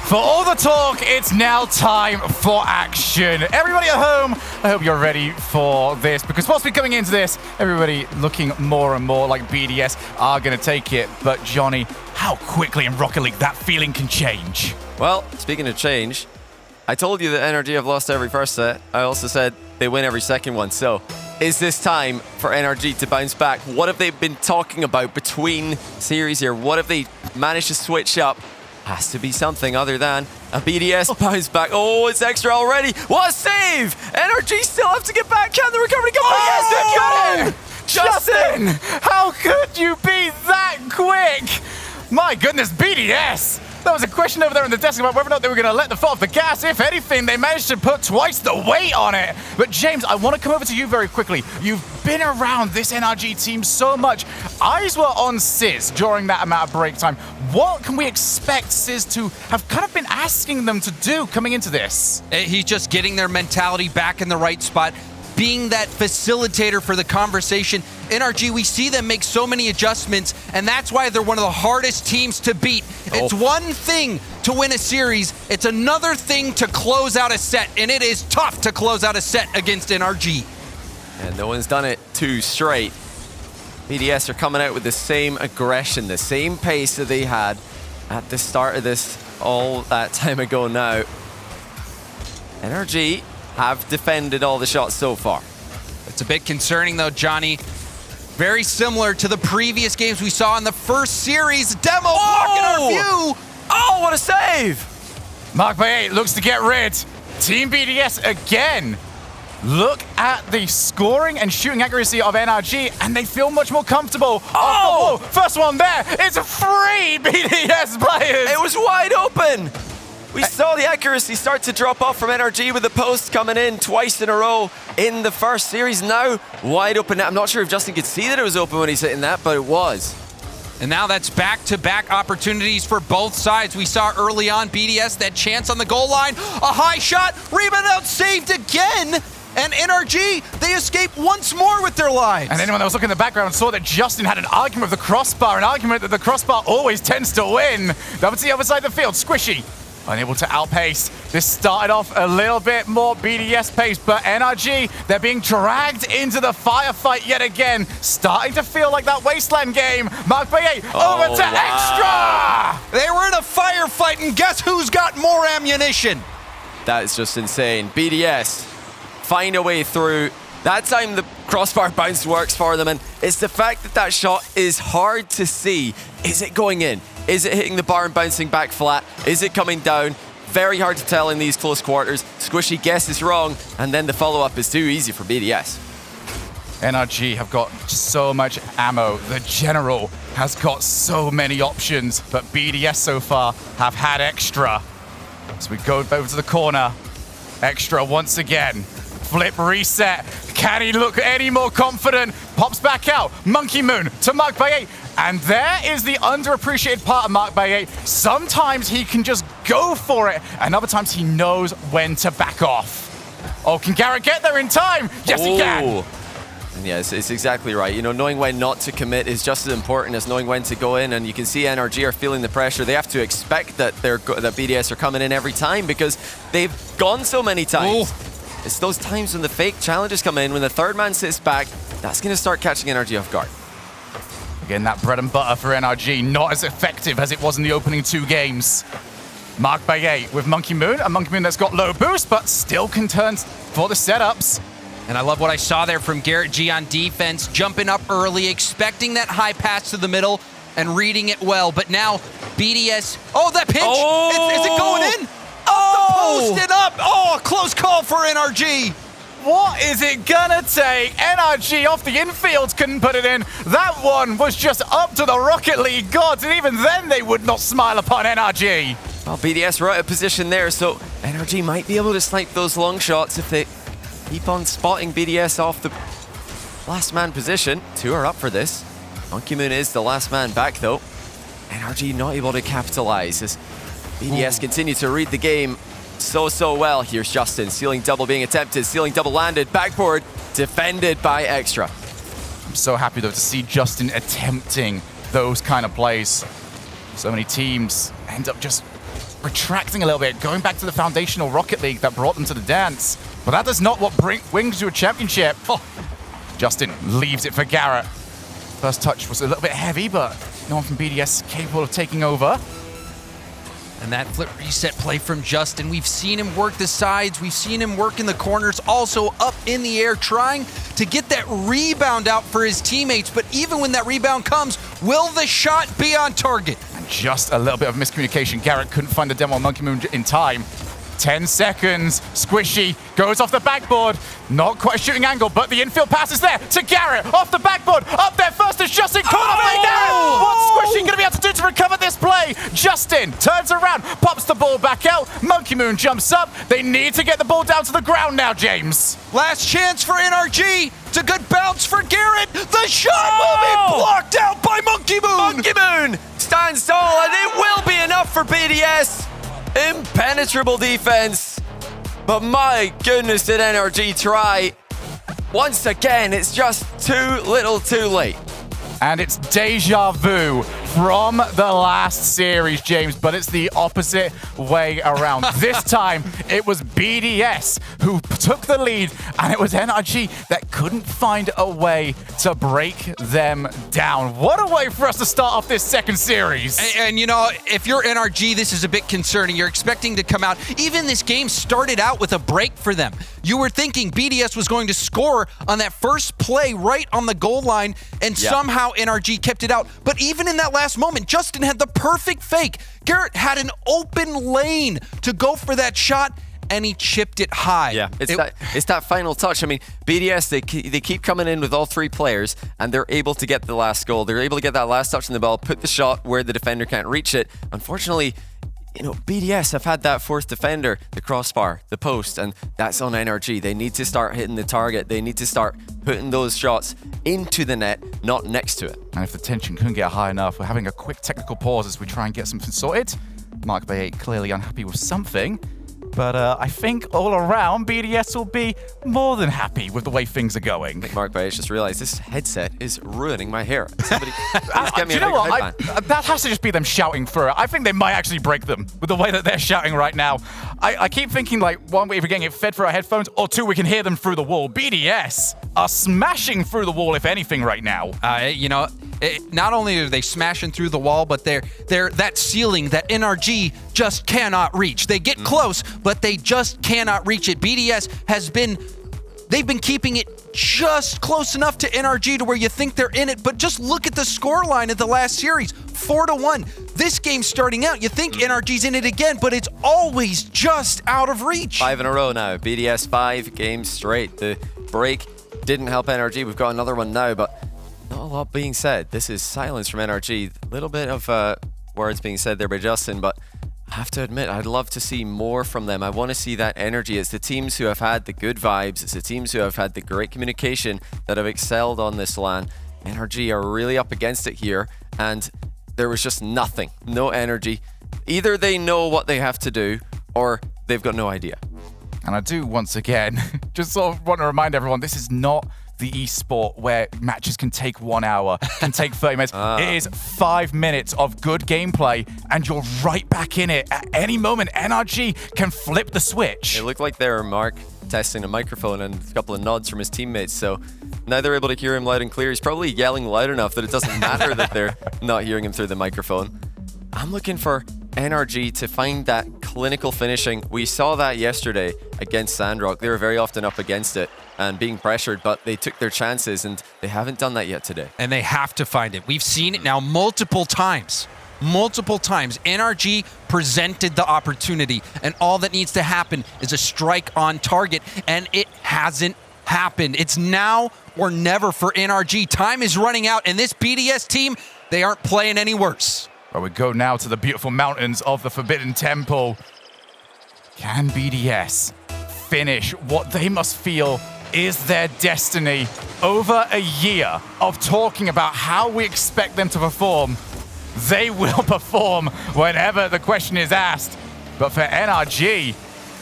For all the talk, it's now time for action. Everybody at home, I hope you're ready for this, because possibly coming into this, everybody looking more and more like BDS are going to take it. But Johnny, how quickly in Rocket League that feeling can change. Well, speaking of change, I told you that NRG have lost every first set. I also said they win every second one. So is this time for NRG to bounce back? What have they been talking about between series here? What have they managed to switch up? Has to be something other than a BDS bounce back. Oh, it's extra already. What a save! NRG still have to get back. Can the recovery go? Oh, yes, they've got it! Justin, how could you be that quick? My goodness, BDS! There was a question over there on the desk about whether or not they were going to let the foot off the gas. If anything, they managed to put twice the weight on it. But James, I want to come over to you very quickly. You've been around this NRG team so much. Eyes were on Sizz during that amount of break time. What can we expect Sizz to have kind of been asking them to do coming into this? He's just getting their mentality back in the right spot, being that facilitator for the conversation. NRG, we see them make so many adjustments, and that's why they're one of the hardest teams to beat. It's one thing to win a series, it's another thing to close out a set, and it is tough to close out a set against NRG. And no one's done it two straight. BDS are coming out with the same aggression, the same pace that they had at the start of this all that time ago now. NRG have defended all the shots so far. It's a bit concerning though, Johnny. Very similar to the previous games we saw in the first series. Demo blocking our view. Oh, what a save! Mark8 looks to get rid. Team BDS again. Look at the scoring and shooting accuracy of NRG, and they feel much more comfortable. Oh, first one there. It's free BDS players. It was wide open. We saw the accuracy start to drop off from NRG with the post coming in twice in a row in the first series. Now, wide open. I'm not sure if Justin could see that it was open when he's hitting that, but it was. And now that's back-to-back opportunities for both sides. We saw early on BDS, that chance on the goal line. A high shot, rebound out, saved again. And NRG, they escape once more with their lives. And anyone that was looking in the background saw that Justin had an argument with the crossbar, an argument that the crossbar always tends to win. Over to the other side of the field, Squishy. Unable to outpace. This started off a little bit more BDS pace, but NRG, they're being dragged into the firefight yet again. Starting to feel like that Wasteland game. Mark8 over to Extra! They were in a firefight, and guess who's got more ammunition? That is just insane. BDS find a way through. That time the crossbar bounce works for them, and it's the fact that that shot is hard to see. Is it going in? Is it hitting the bar and bouncing back flat? Is it coming down? Very hard to tell in these close quarters. Squishy guesses wrong, and then the follow-up is too easy for BDS. NRG have got so much ammo. The General has got so many options, but BDS so far have had Extra. So we go over to the corner. Extra once again. Flip reset. Can he look any more confident? Pops back out. Monkey Moon to Mark8. And there is the underappreciated part of Mark8. Sometimes he can just go for it, and other times he knows when to back off. Oh, can Garrett get there in time? Yes, he can. And yes, it's exactly right. You know, knowing when not to commit is just as important as knowing when to go in. And you can see NRG are feeling the pressure. They have to expect that that BDS are coming in every time because they've gone so many times. It's those times when the fake challenges come in, when the third man sits back, that's going to start catching NRG off guard. Again, that bread and butter for NRG, not as effective as it was in the opening two games. Mark8 with Monkey Moon, a Monkey Moon that's got low boost, but still can turn for the setups. And I love what I saw there from Garrett G on defense, jumping up early, expecting that high pass to the middle, and reading it well. But now, BDS, that pinch, is it going in? Post it up, close call for NRG. What is it gonna take? NRG off the infield couldn't put it in. That one was just up to the Rocket League gods, and even then they would not smile upon NRG. Well, BDS were out of position there, so NRG might be able to snipe those long shots if they keep on spotting BDS off the last man position. Two are up for this. Monkey Moon is the last man back though. NRG not able to capitalize as BDS continue to read the game so well. Here's Justin, ceiling double being attempted, ceiling double landed, backboard defended by Extra. I'm so happy though to see Justin attempting those kind of plays. So many teams end up just retracting a little bit, going back to the foundational Rocket League that brought them to the dance. But that is not what brings you a championship. Oh, Justin leaves it for Garrett. First touch was a little bit heavy, but no one from BDS capable of taking over. And that flip reset play from Justin, we've seen him work the sides, we've seen him work in the corners, also up in the air, trying to get that rebound out for his teammates. But even when that rebound comes, will the shot be on target? And just a little bit of miscommunication. Garrett couldn't find the demo on Monkey Moon in time. 10 seconds. Squishy goes off the backboard. Not quite a shooting angle, but the infield pass is there to Garrett. Off the backboard. Up there first is Justin. Caught by Garrett. What's Squishy going to be able to do to recover this play? Justin turns around, pops the ball back out. Monkey Moon jumps up. They need to get the ball down to the ground now, James. Last chance for NRG. It's a good bounce for Garrett. The shot will be blocked out by Monkey Moon. Monkey Moon stands tall, and it will be enough for BDS. Impenetrable defense. But my goodness, did NRG try. Once again, it's just too little too late. And it's deja vu from the last series, James, but it's the opposite way around. This time, it was BDS who took the lead, and it was NRG that couldn't find a way to break them down. What a way for us to start off this second series. And you know, if you're NRG, this is a bit concerning. You're expecting to come out. Even this game started out with a break for them. You were thinking BDS was going to score on that first play right on the goal line, and somehow NRG kept it out. But even in that last moment, Justin had the perfect fake. Garrett had an open lane to go for that shot, and he chipped it high. Yeah, it's that final touch. I mean, BDS, they keep coming in with all three players, and they're able to get the last goal. They're able to get that last touch on the ball, put the shot where the defender can't reach it. Unfortunately, you know, BDS have had that fourth defender, the crossbar, the post, and that's on NRG. They need to start hitting the target. They need to start putting those shots into the net, not next to it. And if the tension couldn't get high enough, we're having a quick technical pause as we try and get something sorted. Mark Bay 8 clearly unhappy with something. But I think all around, BDS will be more than happy with the way things are going. I think Mark Baez just realized this headset is ruining my hair. Somebody, please get me do you a know bigger what? headband. That has to just be them shouting through it. I think they might actually break them with the way that they're shouting right now. I keep thinking, like, one, we're getting it fed through our headphones, or two, we can hear them through the wall. BDS are smashing through the wall, if anything, right now. You know, not only are they smashing through the wall, but they're that ceiling that NRG just cannot reach. They get close, but they just cannot reach it. BDS they've been keeping it just close enough to NRG to where you think they're in it, but just look at the scoreline of the last series, 4-1. This game starting out, you think NRG's in it again, but it's always just out of reach. 5 in a row now. BDS 5 games straight. The break didn't help NRG. We've got another one now, but not a lot being said. This is silence from NRG. A little bit of words being said there by Justin, but I have to admit, I'd love to see more from them. I want to see that energy. It's the teams who have had the good vibes. It's the teams who have had the great communication that have excelled on this LAN. NRG are really up against it here, and there was just nothing. No energy. Either they know what they have to do, or they've got no idea. And I do, once again, just sort of want to remind everyone, this is not the esport where matches can take 1 hour, can take 30 minutes. It is 5 minutes of good gameplay, and you're right back in it. At any moment, NRG can flip the switch. It looked like they were Mark testing a microphone and a couple of nods from his teammates, so now they're able to hear him loud and clear. He's probably yelling loud enough that it doesn't matter that they're not hearing him through the microphone. I'm looking for NRG to find that clinical finishing. We saw that yesterday against Sandrock. They were very often up against it and being pressured, but they took their chances, and they haven't done that yet today. And they have to find it. We've seen it now multiple times. NRG presented the opportunity, and all that needs to happen is a strike on target, and it hasn't happened. It's now or never for NRG. Time is running out, and this BDS team, they aren't playing any worse. Well, we go now to the beautiful mountains of the Forbidden Temple. Can BDS finish what they must feel is their destiny? Over a year of talking about how we expect them to perform, they will perform whenever the question is asked. But for NRG,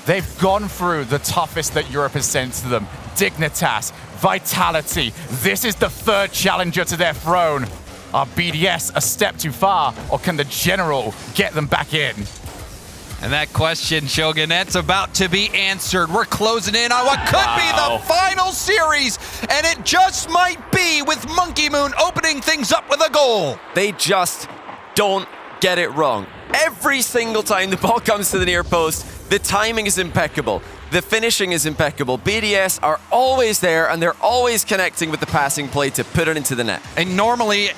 they've gone through the toughest that Europe has sent to them. Dignitas, Vitality. This is the third challenger to their throne. Are BDS a step too far, or can the General get them back in? And that question, Shogun, that's about to be answered. We're closing in on what could be the final series, and it just might be with Monkey Moon opening things up with a goal. They just don't get it wrong. Every single time the ball comes to the near post, the timing is impeccable. The finishing is impeccable. BDS are always there, and they're always connecting with the passing play to put it into the net. And normally,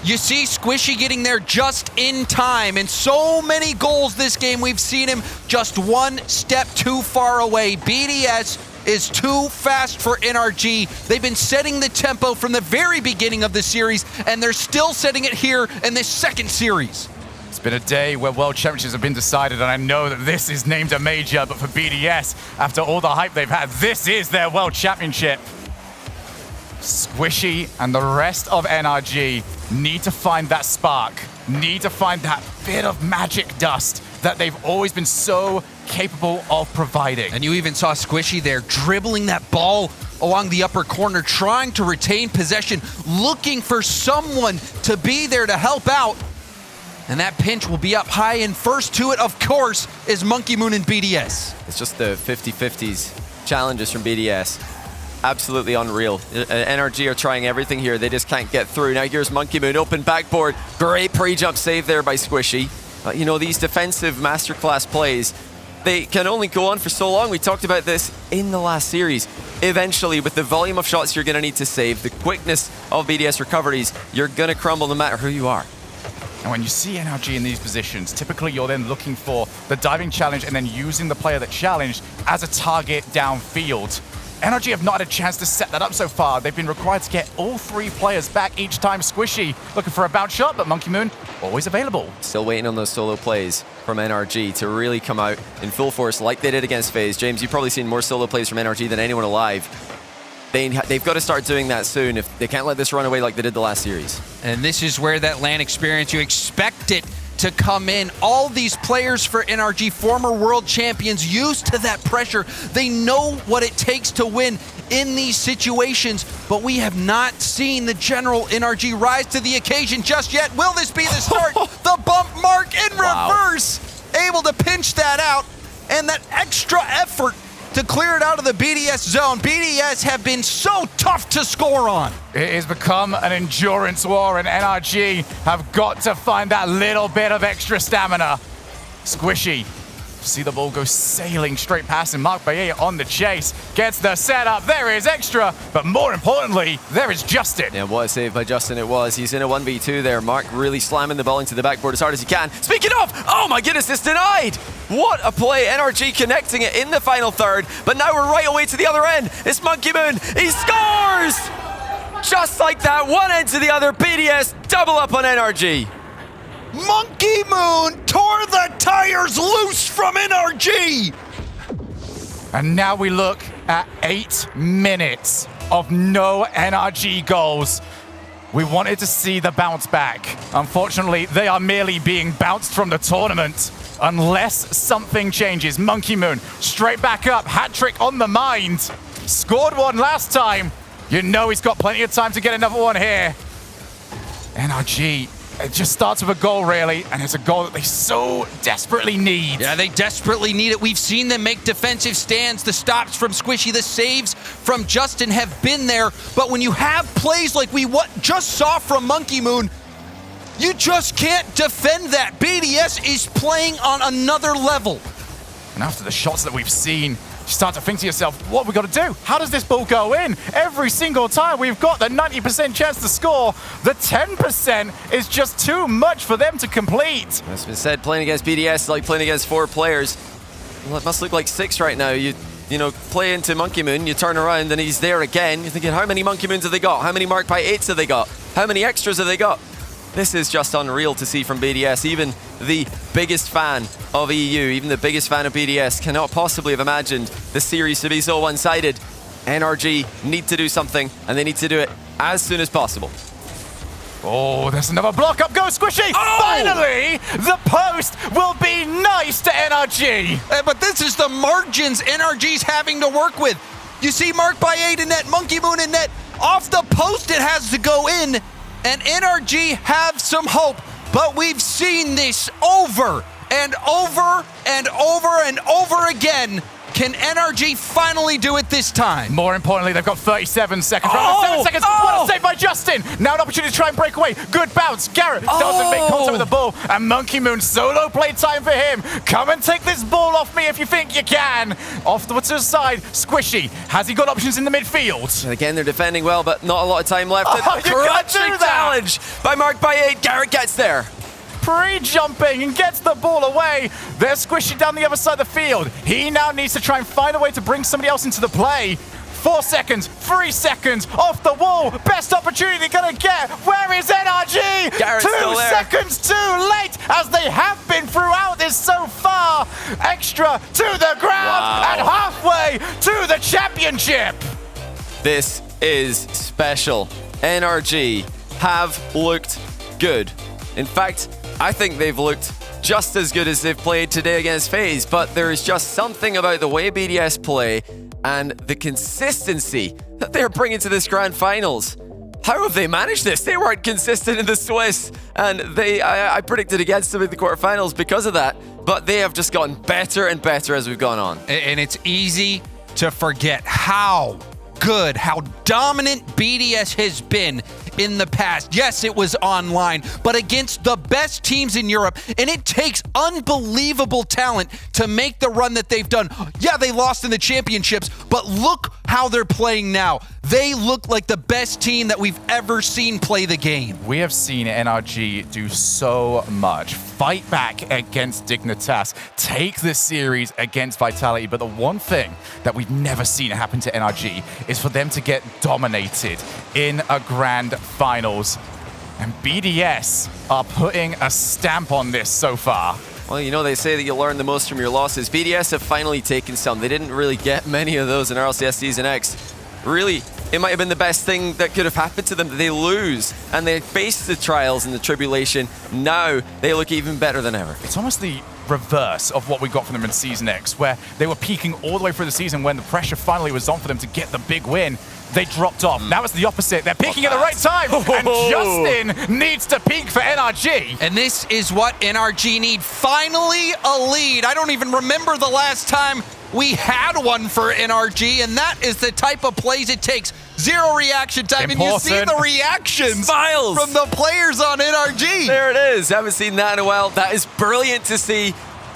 you see Squishy getting there just in time. And so many goals this game, we've seen him just one step too far away. BDS is too fast for NRG. They've been setting the tempo from the very beginning of the series, and they're still setting it here in this second series. It's been a day where World Championships have been decided, and I know that this is named a major, but for BDS, after all the hype they've had, this is their World Championship. Squishy and the rest of NRG need to find that spark, need to find that bit of magic dust that they've always been so capable of providing. And you even saw Squishy there dribbling that ball along the upper corner, trying to retain possession, looking for someone to be there to help out. And that pinch will be up high, and first to it, of course, is Monkey Moon and BDS. It's just the 50-50s challenges from BDS. Absolutely unreal. NRG are trying everything here. They just can't get through. Now here's Monkey Moon, open backboard. Great pre-jump save there by Squishy. You know, these defensive masterclass plays, they can only go on for so long. We talked about this in the last series. Eventually, with the volume of shots you're going to need to save, the quickness of BDS recoveries, you're going to crumble no matter who you are. And when you see NRG in these positions, typically you're then looking for the diving challenge and then using the player that challenged as a target downfield. NRG have not had a chance to set that up so far. They've been required to get all three players back each time. Squishy looking for a bounce shot, but Monkey Moon always available. Still waiting on those solo plays from NRG to really come out in full force like they did against FaZe. James, you've probably seen more solo plays from NRG than anyone alive. They've got to start doing that soon if they can't let this run away like they did the last series. And this is where that LAN experience, you expect it to come in. All these players for NRG, former world champions, used to that pressure. They know what it takes to win in these situations, but we have not seen the general NRG rise to the occasion just yet. Will this be the start? The bump mark in reverse, able to pinch that out, and that extra effort to clear it out of the BDS zone. BDS have been so tough to score on. It has become an endurance war, and NRG have got to find that little bit of extra stamina. Squishy, see the ball go sailing straight past him. Mark Baye on the chase, gets the setup. There is extra, but more importantly, there is Justin. Yeah, what a save by Justin it was. He's in a 1v2 there. Mark really slamming the ball into the backboard as hard as he can. Speaking of, oh my goodness, it's denied. What a play. NRG connecting it in the final third, but now we're right away to the other end. It's Monkey Moon. He scores! Just like that, one end to the other. BDS double up on NRG. Monkey Moon tore the tires loose from NRG. And now we look at 8 minutes of no NRG goals. We wanted to see the bounce back. Unfortunately, they are merely being bounced from the tournament unless something changes. Monkey Moon straight back up, hat trick on the mind. Scored one last time. You know he's got plenty of time to get another one here. NRG, it just starts with a goal, really, and it's a goal that they so desperately need. Yeah, they desperately need it. We've seen them make defensive stands. The stops from Squishy, the saves from Justin have been there, but when you have plays like we just saw from Monkey Moon, you just can't defend that. BDS is playing on another level. And after the shots that we've seen, you start to think to yourself, what have we got to do? How does this ball go in? Every single time we've got the 90% chance to score, the 10% is just too much for them to complete. It's been said, playing against BDS is like playing against 4 players. Well, it must look like 6 right now. You know, play into Monkey Moon, you turn around and he's there again. You're thinking, how many Monkey Moons have they got? How many marked by 8s have they got? How many extras have they got? This is just unreal to see from BDS. Even the biggest fan of EU, even the biggest fan of BDS cannot possibly have imagined the series to be so one-sided. NRG need to do something, and they need to do it as soon as possible. Oh, there's another block. Up goes Squishy. Oh! Finally, the post will be nice to NRG. But this is the margins NRG's having to work with. You see Mark by 8 in net, Monkey Moon in net. Off the post it has to go in. And NRG have some hope, but we've seen this over and over and over and over again. Can NRG finally do it this time? More importantly, they've got 37 seconds. 7 seconds. What a save by Justin. Now an opportunity to try and break away. Good bounce. Garrett doesn't make contact with the ball. And Monkey Moon, solo play time for him. Come and take this ball off me if you think you can. Off to the side. Squishy. Has he got options in the midfield? And again, they're defending well, but not a lot of time left. Oh, you can't do that. Challenge by Mark by 8. Garrett gets there. Pre-jumping and gets the ball away. They're squishing down the other side of the field. He now needs to try and find a way to bring somebody else into the play. 4 seconds, 3 seconds, off the wall. Best opportunity they're gonna get. Where is NRG? Garrett's 2 seconds too late, as they have been throughout this so far. Extra to the ground and halfway to the championship. This is special. NRG have looked good. In fact, I think they've looked just as good as they've played today against FaZe, but there is just something about the way BDS play and the consistency that they're bringing to this grand finals. How have they managed this? They weren't consistent in the Swiss, and I predicted against them in the quarterfinals because of that, but they have just gotten better and better as we've gone on. And it's easy to forget how good, how dominant BDS has been in the past. Yes, it was online, but against the best teams in Europe, and it takes unbelievable talent to make the run that they've done. Yeah, they lost in the championships, but look how they're playing now. They look like the best team that we've ever seen play the game. We have seen NRG do so much. Fight back against Dignitas, take the series against Vitality, but the one thing that we've never seen happen to NRG is for them to get dominated in a grand finals. And BDS are putting a stamp on this so far. Well, you know, they say that you learn the most from your losses. BDS have finally taken some. They didn't really get many of those in RLCS Season X. Really, it might have been the best thing that could have happened to them that they lose, and they face the trials and the tribulation. Now they look even better than ever. It's almost the reverse of what we got from them in Season X, where they were peaking all the way through the season. When the pressure finally was on for them to get the big win, they dropped off. Now it's the opposite. They're peaking at the right time, and Justin needs to peak for NRG. And this is what NRG need. Finally a lead. I don't even remember the last time we had one for NRG, and that is the type of plays it takes. 0 reaction time, and you see the reactions Smiles from the players on NRG. There it is. Haven't seen that in a while. That is brilliant to see.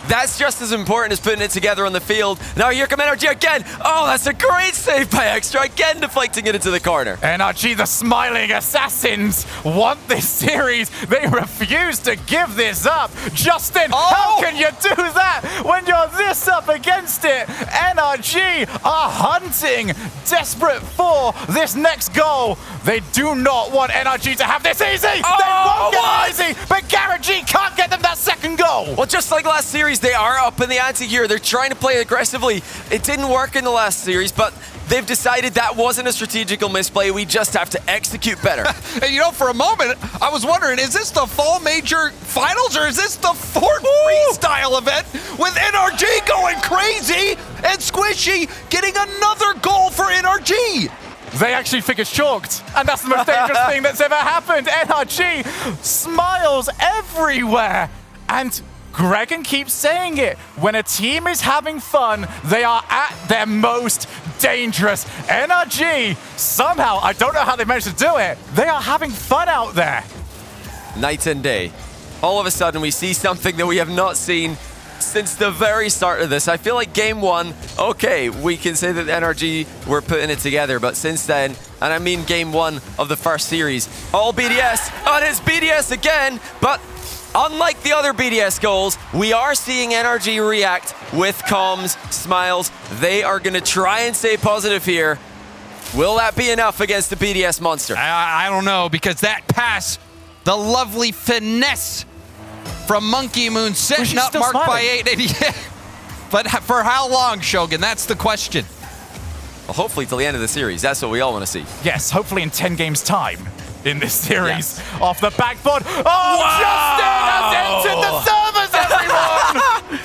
That's just as important as putting it together on the field. Now here come NRG again. Oh, that's a great save by Extra. Again, deflecting it into the corner. NRG, the smiling assassins, want this series. They refuse to give this up. Justin, how can you do that when you're this up against it? NRG are hunting, desperate for this next goal. They do not want NRG to have this easy. They won't get it easy, but Garrett G can't get them that second goal. Well, just like last series, they are up in the ante here. They're trying to play aggressively. It didn't work in the last series, but they've decided that wasn't a strategical misplay. We just have to execute better. And you know, for a moment, I was wondering, is this the Fall Major Finals, or is this the Fort Freestyle event with NRG going crazy and Squishy getting another goal for NRG? They actually think it's chalked, and that's the most dangerous thing that's ever happened. NRG smiles everywhere, and Gregan keeps saying it. When a team is having fun, they are at their most dangerous. NRG, somehow, I don't know how they managed to do it, they are having fun out there. Night and day. All of a sudden, we see something that we have not seen since the very start of this. I feel like game one, okay, we can say that NRG were putting it together, but since then, and I mean game one of the first series, all BDS, and it's BDS again, but unlike the other BDS goals, we are seeing NRG react with comms, smiles. They are going to try and stay positive here. Will that be enough against the BDS monster? I don't know, because that pass, the lovely finesse from Monkey Moon, setting up Mark by 8. And but for how long, Shogun? That's the question. Well, hopefully till the end of the series. That's what we all want to see. Yes, hopefully in 10 games time in this series. Yes. Off the backboard. Oh, Justin has entered the servers, everyone!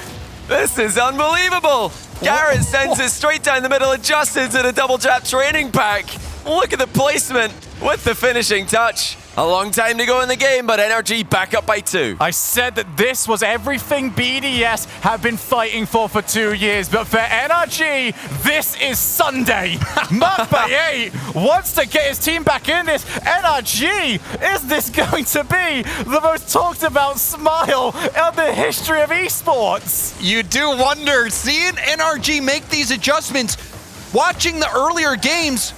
This is unbelievable. Garrett sends it straight down the middle of Justin's in a double jab training pack. Look at the placement with the finishing touch. A long time to go in the game, but NRG back up by 2. I said that this was everything BDS have been fighting for 2 years, but for NRG, this is Sunday. Mark Baye wants to get his team back in this. NRG, is this going to be the most talked about smile in the history of esports? You do wonder, seeing NRG make these adjustments, watching the earlier games,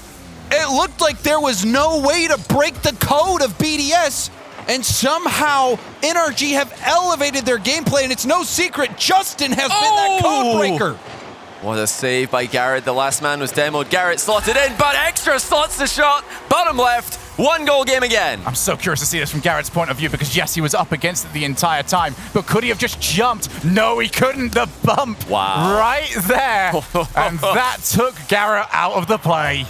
it looked like there was no way to break the code of BDS, and somehow NRG have elevated their gameplay, and it's no secret Justin has been that code breaker. What a save by Garrett. The last man was demoed. Garrett slotted in, but Extra slots the shot. Bottom left, 1-goal game again. I'm so curious to see this from Garrett's point of view, because yes, he was up against it the entire time, but could he have just jumped? No, he couldn't. The bump right there, and that took Garrett out of the play.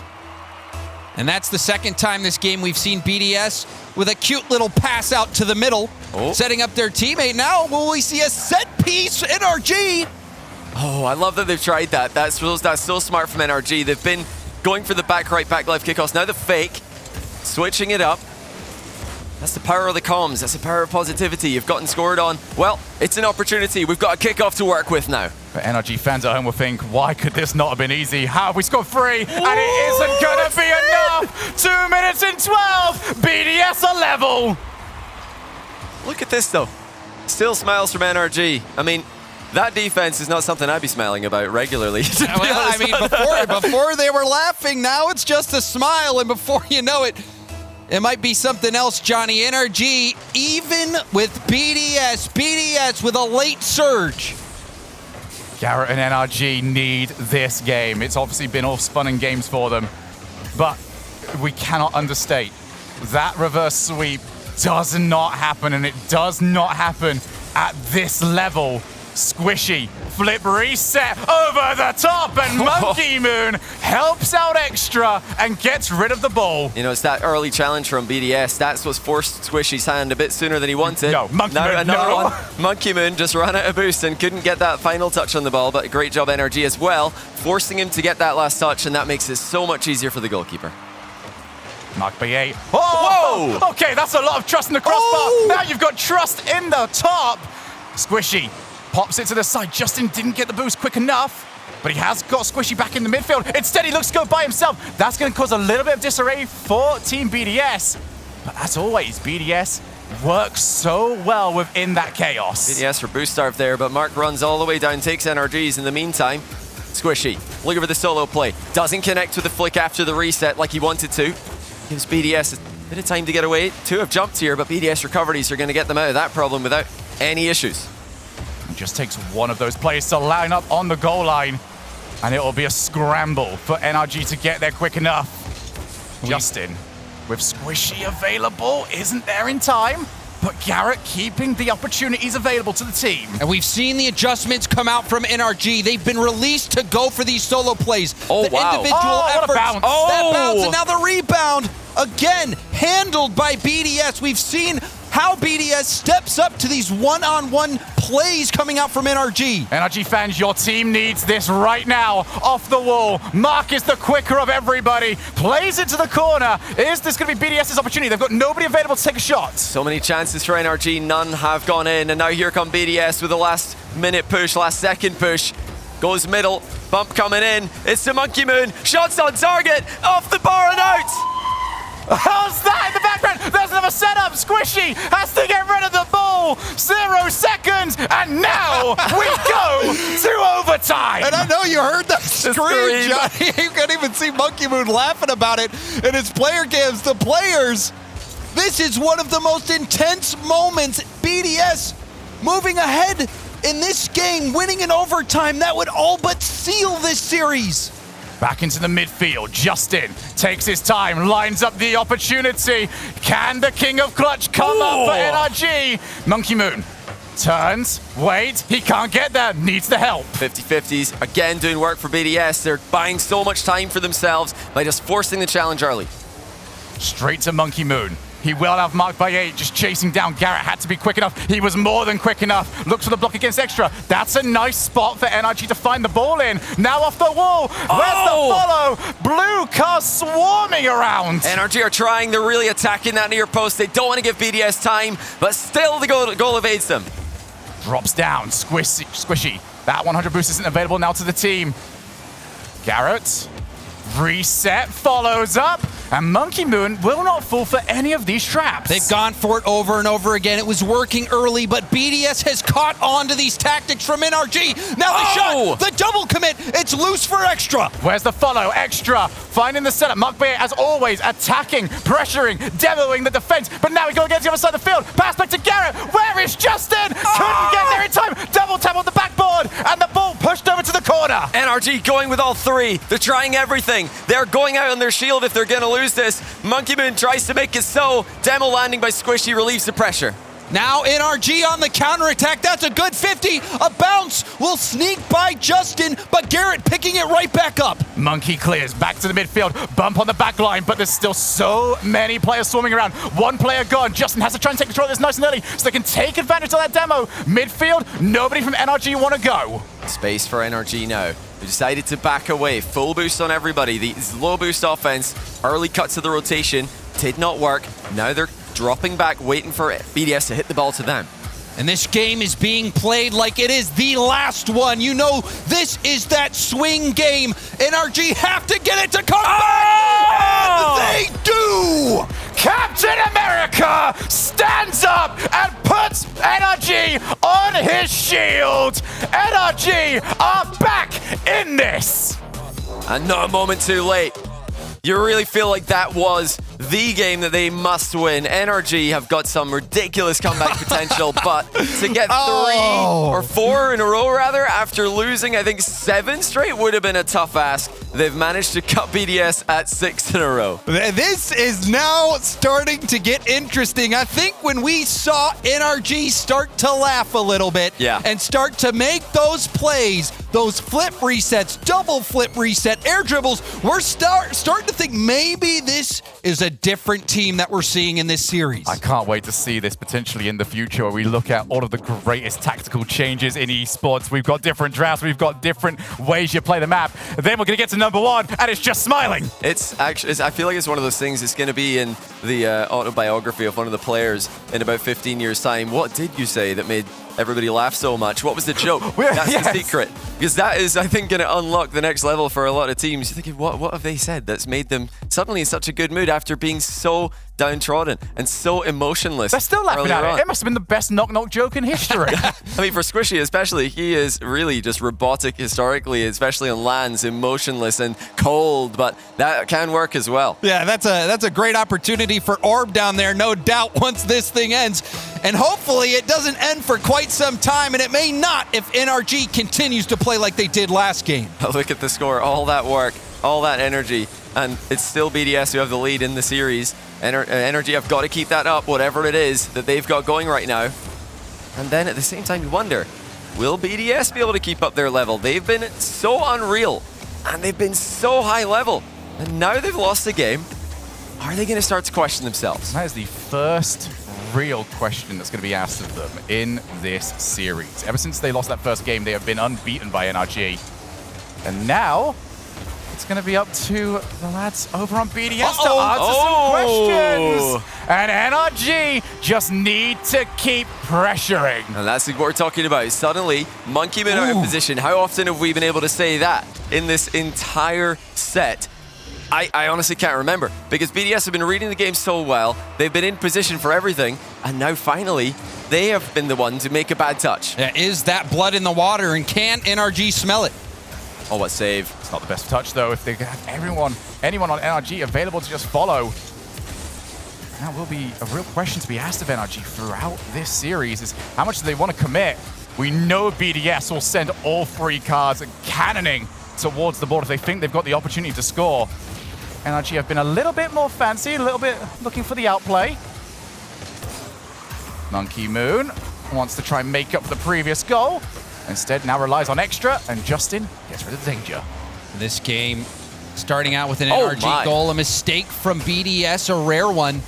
And that's the second time this game we've seen BDS with a cute little pass out to the middle, setting up their teammate. Now will we see a set piece NRG? Oh, I love that they've tried that. That's so smart from NRG. They've been going for the back right, back left kickoffs. Now the fake, switching it up. That's the power of the comms. That's the power of positivity. You've gotten scored on. Well, it's an opportunity. We've got a kickoff to work with now. But NRG fans at home will think, why could this not have been easy? How have we scored 3? And it isn't going to be enough. 2 minutes and 12. BDS are level. Look at this, though. Still smiles from NRG. I mean, that defense is not something I'd be smiling about regularly. Well, I mean, before they were laughing, now it's just a smile, and before you know it, it might be something else, Johnny. NRG, even with BDS with a late surge. Garrett and NRG need this game. It's obviously been all fun and games for them, but we cannot understate that reverse sweep does not happen, and it does not happen at this level. Squishy, flip reset over the top, and Monkey Moon helps out Extra and gets rid of the ball. You know, it's that early challenge from BDS. That's what's forced Squishy's hand a bit sooner than he wanted. No, Monkey Moon, another no. one. Monkey Moon just ran out of boost and couldn't get that final touch on the ball, but a great job NRG as well, forcing him to get that last touch, and that makes it so much easier for the goalkeeper. Mark Baye. Oh! Whoa! Okay, that's a lot of trust in the crossbar. Now you've got trust in the top. Squishy pops it to the side. Justin didn't get the boost quick enough, but he has got Squishy back in the midfield. Instead, he looks to go by himself. That's going to cause a little bit of disarray for Team BDS. But as always, BDS works so well within that chaos. BDS for boost starve there, but Mark runs all the way down, takes NRGs in the meantime. Squishy, looking for the solo play. Doesn't connect with the flick after the reset like he wanted to. Gives BDS a bit of time to get away. 2 have jumped here, but BDS recoveries are going to get them out of that problem without any issues. It just takes one of those players to line up on the goal line, and it will be a scramble for NRG to get there quick enough. Justin, with Squishy available, isn't there in time, but Garrett keeping the opportunities available to the team. And we've seen the adjustments come out from NRG. They've been released to go for these solo plays. Oh, the wow. individual What a efforts, bounce. that bounce, and now the rebound, again, handled by BDS. We've seen how BDS steps up to these one-on-one plays coming out from NRG. NRG fans, your team needs this right now. Off the wall. Mark is the quicker of everybody. Plays it to the corner. Is this going to be BDS's opportunity? They've got nobody available to take a shot. So many chances for NRG, none have gone in, and now here come BDS with the last minute push, last second push. Goes middle, bump coming in. It's the Monkey Moon. Shots on target, off the bar and out. How's that in the background? There's another setup. Squishy has to get rid of the ball. 0 seconds, and now we go to overtime. And I know you heard that scream, Johnny. You can't even see Monkey Moon laughing about it in his player cams. The players, this is one of the most intense moments. BDS moving ahead in this game, winning in overtime. That would all but seal this series. Back into the midfield. Justin takes his time, lines up the opportunity. Can the King of Clutch come up for NRG? Monkey Moon turns, wait, he can't get there, needs the help. 50-50s, again doing work for BDS. They're buying so much time for themselves by just forcing the challenge early. Straight to Monkey Moon. He will have marked by 8, just chasing down Garrett. Had to be quick enough. He was more than quick enough. Looks for the block against Extra. That's a nice spot for NRG to find the ball in. Now off the wall. Where's the follow? Blue car swarming around. NRG are trying. They're really attacking that near post. They don't want to give BDS time, but still the goal evades them. Drops down. Squishy. That 100 boost isn't available now to the team. Garrett. Reset. Follows up. And Monkey Moon will not fall for any of these traps. They've gone for it over and over again. It was working early, but BDS has caught on to these tactics from NRG. Now the shot, the double commit. It's loose for Extra. Where's the follow? Extra finding the setup. Mark Bayer, as always, attacking, pressuring, demoing the defense. But now we go against the other side of the field. Pass back to Garrett. Where is Justin? Couldn't get there in time. Double tap on the backboard, and the ball pushed over to the corner. NRG going with all 3. They're trying everything. They're going out on their shield if they're going to lose this. Monkey Moon tries to make it so. Demo landing by Squishy relieves the pressure. Now NRG on the counterattack. That's a good 50. A bounce will sneak by Justin, but Garrett picking it right back up. Monkey clears back to the midfield. Bump on the back line, but there's still so many players swarming around. One player gone. Justin has to try and take control of this nice and early so they can take advantage of that demo. Midfield, nobody from NRG want to go. Space for NRG now. They decided to back away. Full boost on everybody. The low boost offense, early cut to the rotation, did not work. Now they're dropping back, waiting for BDS to hit the ball to them. And this game is being played like it is the last one. You know, this is that swing game. NRG have to get it to come back. And they do! Captain America stands up and puts NRG on his shield. NRG are back in this. And not a moment too late. You really feel like that was the game that they must win. NRG have got some ridiculous comeback potential, but to get 3 or 4 in a row, rather, after losing, I think 7 straight would have been a tough ask. They've managed to cut BDS at 6 in a row. This is now starting to get interesting. I think when we saw NRG start to laugh a little bit and start to make those plays, those flip resets, double flip reset, air dribbles, we're starting to think maybe this is a different team that we're seeing in this series. I can't wait to see this potentially in the future where we look at all of the greatest tactical changes in esports. We've got different drafts, we've got different ways you play the map. Then we're going to get to number 1, and it's just smiling. It's actually, I feel like it's one of those things that's going to be in the autobiography of one of the players in about 15 years' time. What did you say that made everybody laugh so much? What was the joke? That's the secret. Because that is, I think, going to unlock the next level for a lot of teams. You're thinking, what have they said that's made them suddenly in such a good mood after being so downtrodden and so emotionless? They're still laughing at it. It must have been the best knock-knock joke in history. I mean, for Squishy especially, he is really just robotic historically, especially on lands, emotionless and cold, but that can work as well. Yeah, that's a great opportunity for Orb down there, no doubt, once this thing ends. And hopefully it doesn't end for quite some time, and it may not if NRG continues to play like they did last game. Look at the score, all that work, all that energy, and it's still BDS who have the lead in the series. NRG have got to keep that up, whatever it is that they've got going right now. And then at the same time, you wonder, will BDS be able to keep up their level? They've been so unreal, and they've been so high level, and now they've lost the game. Are they going to start to question themselves? That is the first real question that's going to be asked of them in this series. Ever since they lost that first game, they have been unbeaten by NRG. And now, it's going to be up to the lads over on BDS to answer some questions. And NRG just need to keep pressuring. And that's what we're talking about. Suddenly, Monkey Moon out of position. How often have we been able to say that in this entire set? I honestly can't remember, because BDS have been reading the game so well, they've been in position for everything, and now finally, they have been the one to make a bad touch. Yeah, is that blood in the water, and can NRG smell it? Oh, what save. It's not the best touch, though, if they have anyone on NRG available to just follow. That will be a real question to be asked of NRG throughout this series, is how much do they want to commit? We know BDS will send all 3 cards cannoning towards the board if they think they've got the opportunity to score. NRG have been a little bit more fancy, a little bit looking for the outplay. Monkey Moon wants to try and make up for the previous goal. Instead, now relies on Extra, and Justin gets rid of the danger. This game starting out with an NRG goal, a mistake from BDS, a rare one.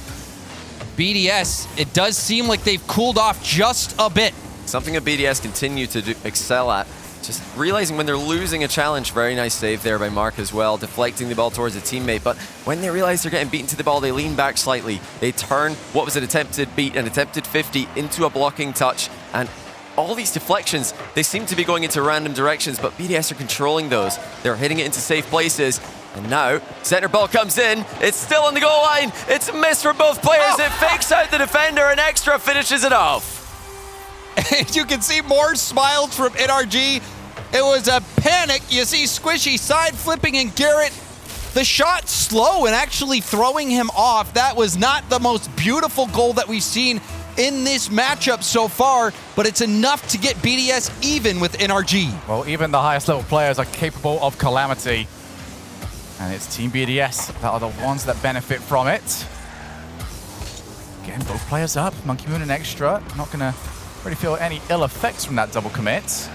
BDS, it does seem like they've cooled off just a bit. Something that BDS continue to excel at. Just realizing when they're losing a challenge, very nice save there by Mark as well, deflecting the ball towards a teammate. But when they realize they're getting beaten to the ball, they lean back slightly. They turn what was an attempted beat, an attempted 50, into a blocking touch. And all these deflections, they seem to be going into random directions, but BDS are controlling those. They're hitting it into safe places. And now, center ball comes in. It's still on the goal line. It's a miss for both players. It fakes out the defender, and Extra finishes it off. And you can see more smiles from NRG. It was a panic. You see Squishy side flipping and Garrett, the shot slow and actually throwing him off. That was not the most beautiful goal that we've seen in this matchup so far, but it's enough to get BDS even with NRG. Well, even the highest level players are capable of calamity. And it's Team BDS that are the ones that benefit from it. Again, both players up. Monkey Moon and Extra. Not going to really feel any ill effects from that double commit.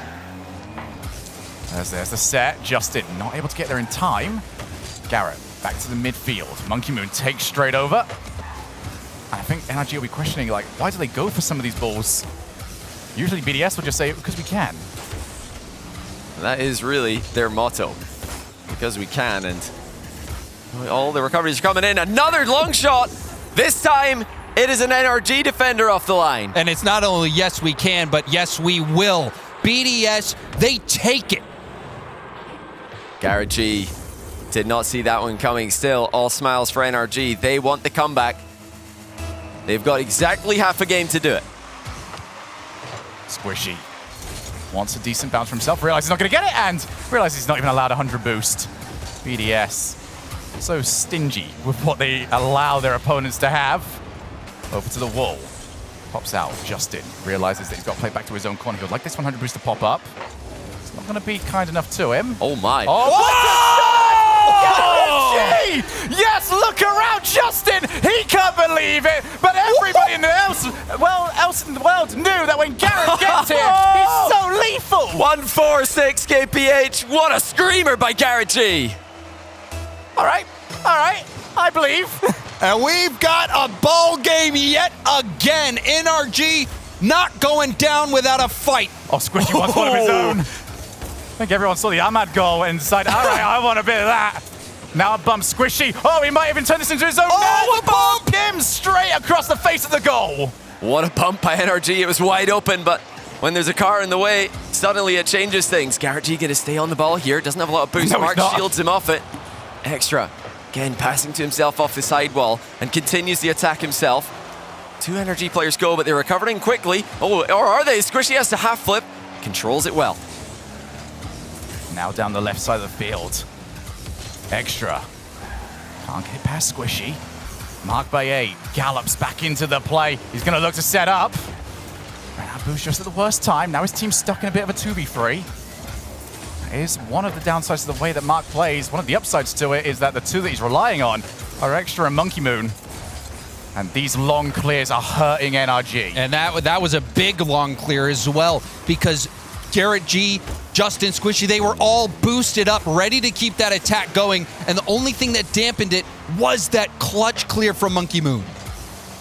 There's the set. Justin not able to get there in time. Garrett back to the midfield. Monkey Moon takes straight over. And I think NRG will be questioning, like, why do they go for some of these balls? Usually BDS will just say, because we can. That is really their motto. Because we can, and all the recoveries are coming in. Another long shot. This time, it is an NRG defender off the line. And it's not only yes we can, but yes we will. BDS, they take it. Garrett G did not see that one coming. Still, all smiles for NRG. They want the comeback. They've got exactly half a game to do it. Squishy wants a decent bounce for himself, realizes he's not going to get it, and realizes he's not even allowed 100 boost. BDS, so stingy with what they allow their opponents to have. Over to the wall. Pops out. Justin realizes that he's got to play back to his own corner. He would like this 100 boost to pop up. It's not going to be kind enough to him. Oh my. Oh, yes, look around, Justin. He can't believe it, but everybody else in the world knew that when Garrett gets here, he's so lethal. 146 KPH. What a screamer by Garrett G. All right, I believe. And we've got a ball game yet again. NRG not going down without a fight. Oh, Squishy wants one of his own. I think everyone saw the Ahmad goal and decided, all right, I want a bit of that. Now a bump, Squishy. Oh, he might even turn this into his own. Oh, a bump! Him straight across the face of the goal. What a bump by NRG. It was wide open, but when there's a car in the way, suddenly it changes things. Garrett G gonna stay on the ball here. Doesn't have a lot of boost. No, Mark shields him off it. Extra. Again, passing to himself off the sidewall and continues the attack himself. 2 NRG players go, but they're recovering quickly. Oh, or are they? Squishy has to half flip. Controls it well. Now down the left side of the field. Extra. Can't get past Squishy. Mark by 8. Gallops back into the play. He's going to look to set up. Ran out of boost just at the worst time. Now his team's stuck in a bit of a 2v3. That is one of the downsides of the way that Mark plays. One of the upsides to it is that the two that he's relying on are Extra and Monkey Moon. And these long clears are hurting NRG. And that was a big long clear as well, because Garrett G, Justin, Squishy, they were all boosted up, ready to keep that attack going, and the only thing that dampened it was that clutch clear from Monkey Moon.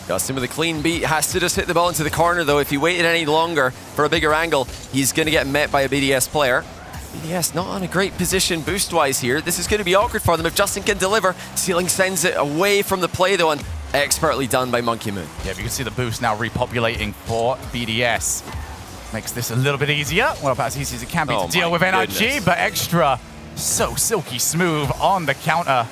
Justin with a clean beat, has to just hit the ball into the corner though. If he waited any longer for a bigger angle, he's going to get met by a BDS player. BDS not on a great position boost-wise here. This is going to be awkward for them if Justin can deliver. Ceiling sends it away from the play though, and expertly done by Monkey Moon. Yeah, but you can see the boost now repopulating for BDS. Makes this a little bit easier. Well, about as easy as it can be to deal with NRG, goodness. but Extra, so silky smooth on the counter.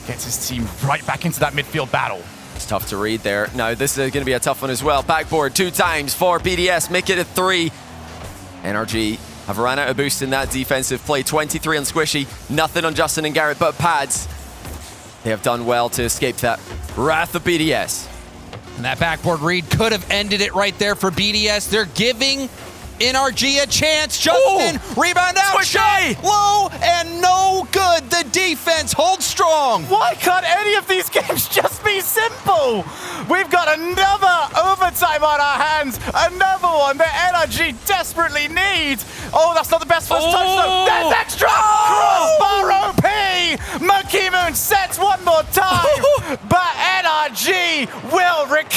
Gets his team right back into that midfield battle. It's tough to read there. Now, this is going to be a tough one as well. Backboard 2 times for BDS, make it a 3. NRG have run out of boost in that defensive play. 23 on Squishy, nothing on Justin and Garrett, but pads. They have done well to escape that wrath of BDS. And that backboard read could have ended it right there for BDS. They're giving NRG a chance. Justin, rebound out, Squishy! shot low and no good. The defense holds strong. Why can't any of these games just be simple? We've got another overtime on our hands. Another one that NRG desperately needs. Oh, that's not the best first touch though. There's Extra! Crossbar OP! Monkey Moon sets one more time, but NRG will recover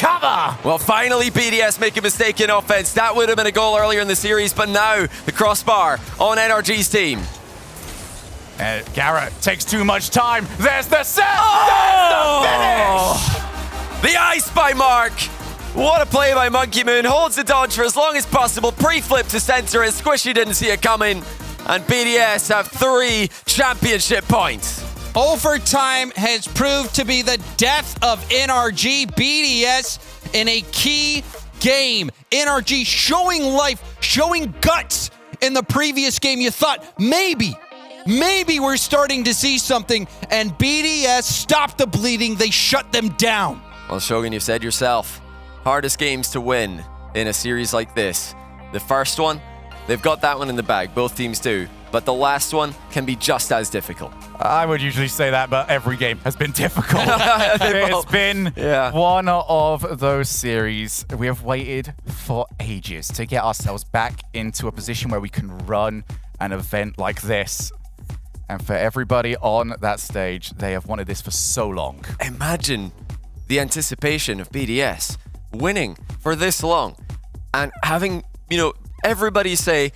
Well, finally BDS make a mistake in offense. That would have been a goal earlier in the series, but now the crossbar on NRG's team. Garrett takes too much time. There's the set! Oh! There's the finish! The ice by Mark. What a play by Monkey Moon. Holds the dodge for as long as possible. Pre-flip to center it. Squishy didn't see it coming. And BDS have 3 championship points. Overtime has proved to be the death of NRG. BDS in a key game. NRG showing life, showing guts. In the previous game, you thought maybe we're starting to see something, and BDS stopped the bleeding. They shut them down. Well, Shogun, you've said yourself, hardest games to win in a series like this. The first one, they've got that one in the bag. Both teams do. But the last one can be just as difficult. I would usually say that, but every game has been difficult. It's been one of those series. We have waited for ages to get ourselves back into a position where we can run an event like this. And for everybody on that stage, they have wanted this for so long. Imagine the anticipation of BDS winning for this long and having, everybody say,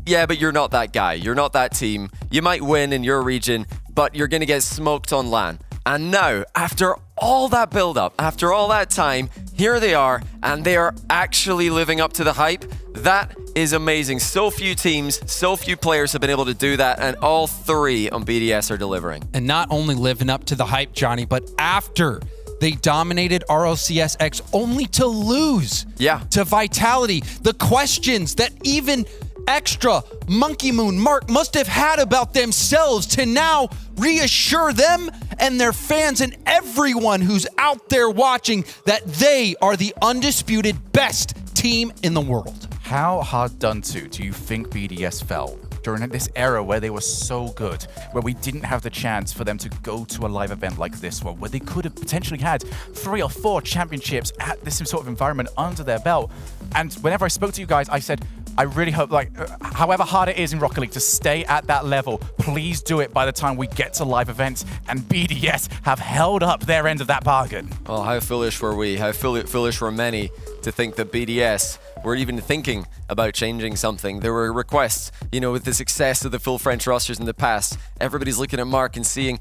yeah, but you're not that guy. You're not that team. You might win in your region, but you're going to get smoked on LAN. And now, after all that build-up, after all that time, here they are, and they are actually living up to the hype. That is amazing. So few teams, so few players have been able to do that, and all 3 on BDS are delivering. And not only living up to the hype, Johnny, but after they dominated RLCS X only to lose to Vitality. The questions that even Extra, Monkey Moon, Mark must have had about themselves to now reassure them and their fans and everyone who's out there watching that they are the undisputed best team in the world. How hard done to do you think BDS fell during this era where they were so good, where we didn't have the chance for them to go to a live event like this one, where they could have potentially had 3 or 4 championships at this sort of environment under their belt? And whenever I spoke to you guys, I said, I really hope, however hard it is in Rocket League to stay at that level, please do it by the time we get to live events. And BDS have held up their end of that bargain. Well, how foolish were we? How foolish were many to think that BDS were even thinking about changing something. There were requests, with the success of the full French rosters in the past. Everybody's looking at Mark and seeing,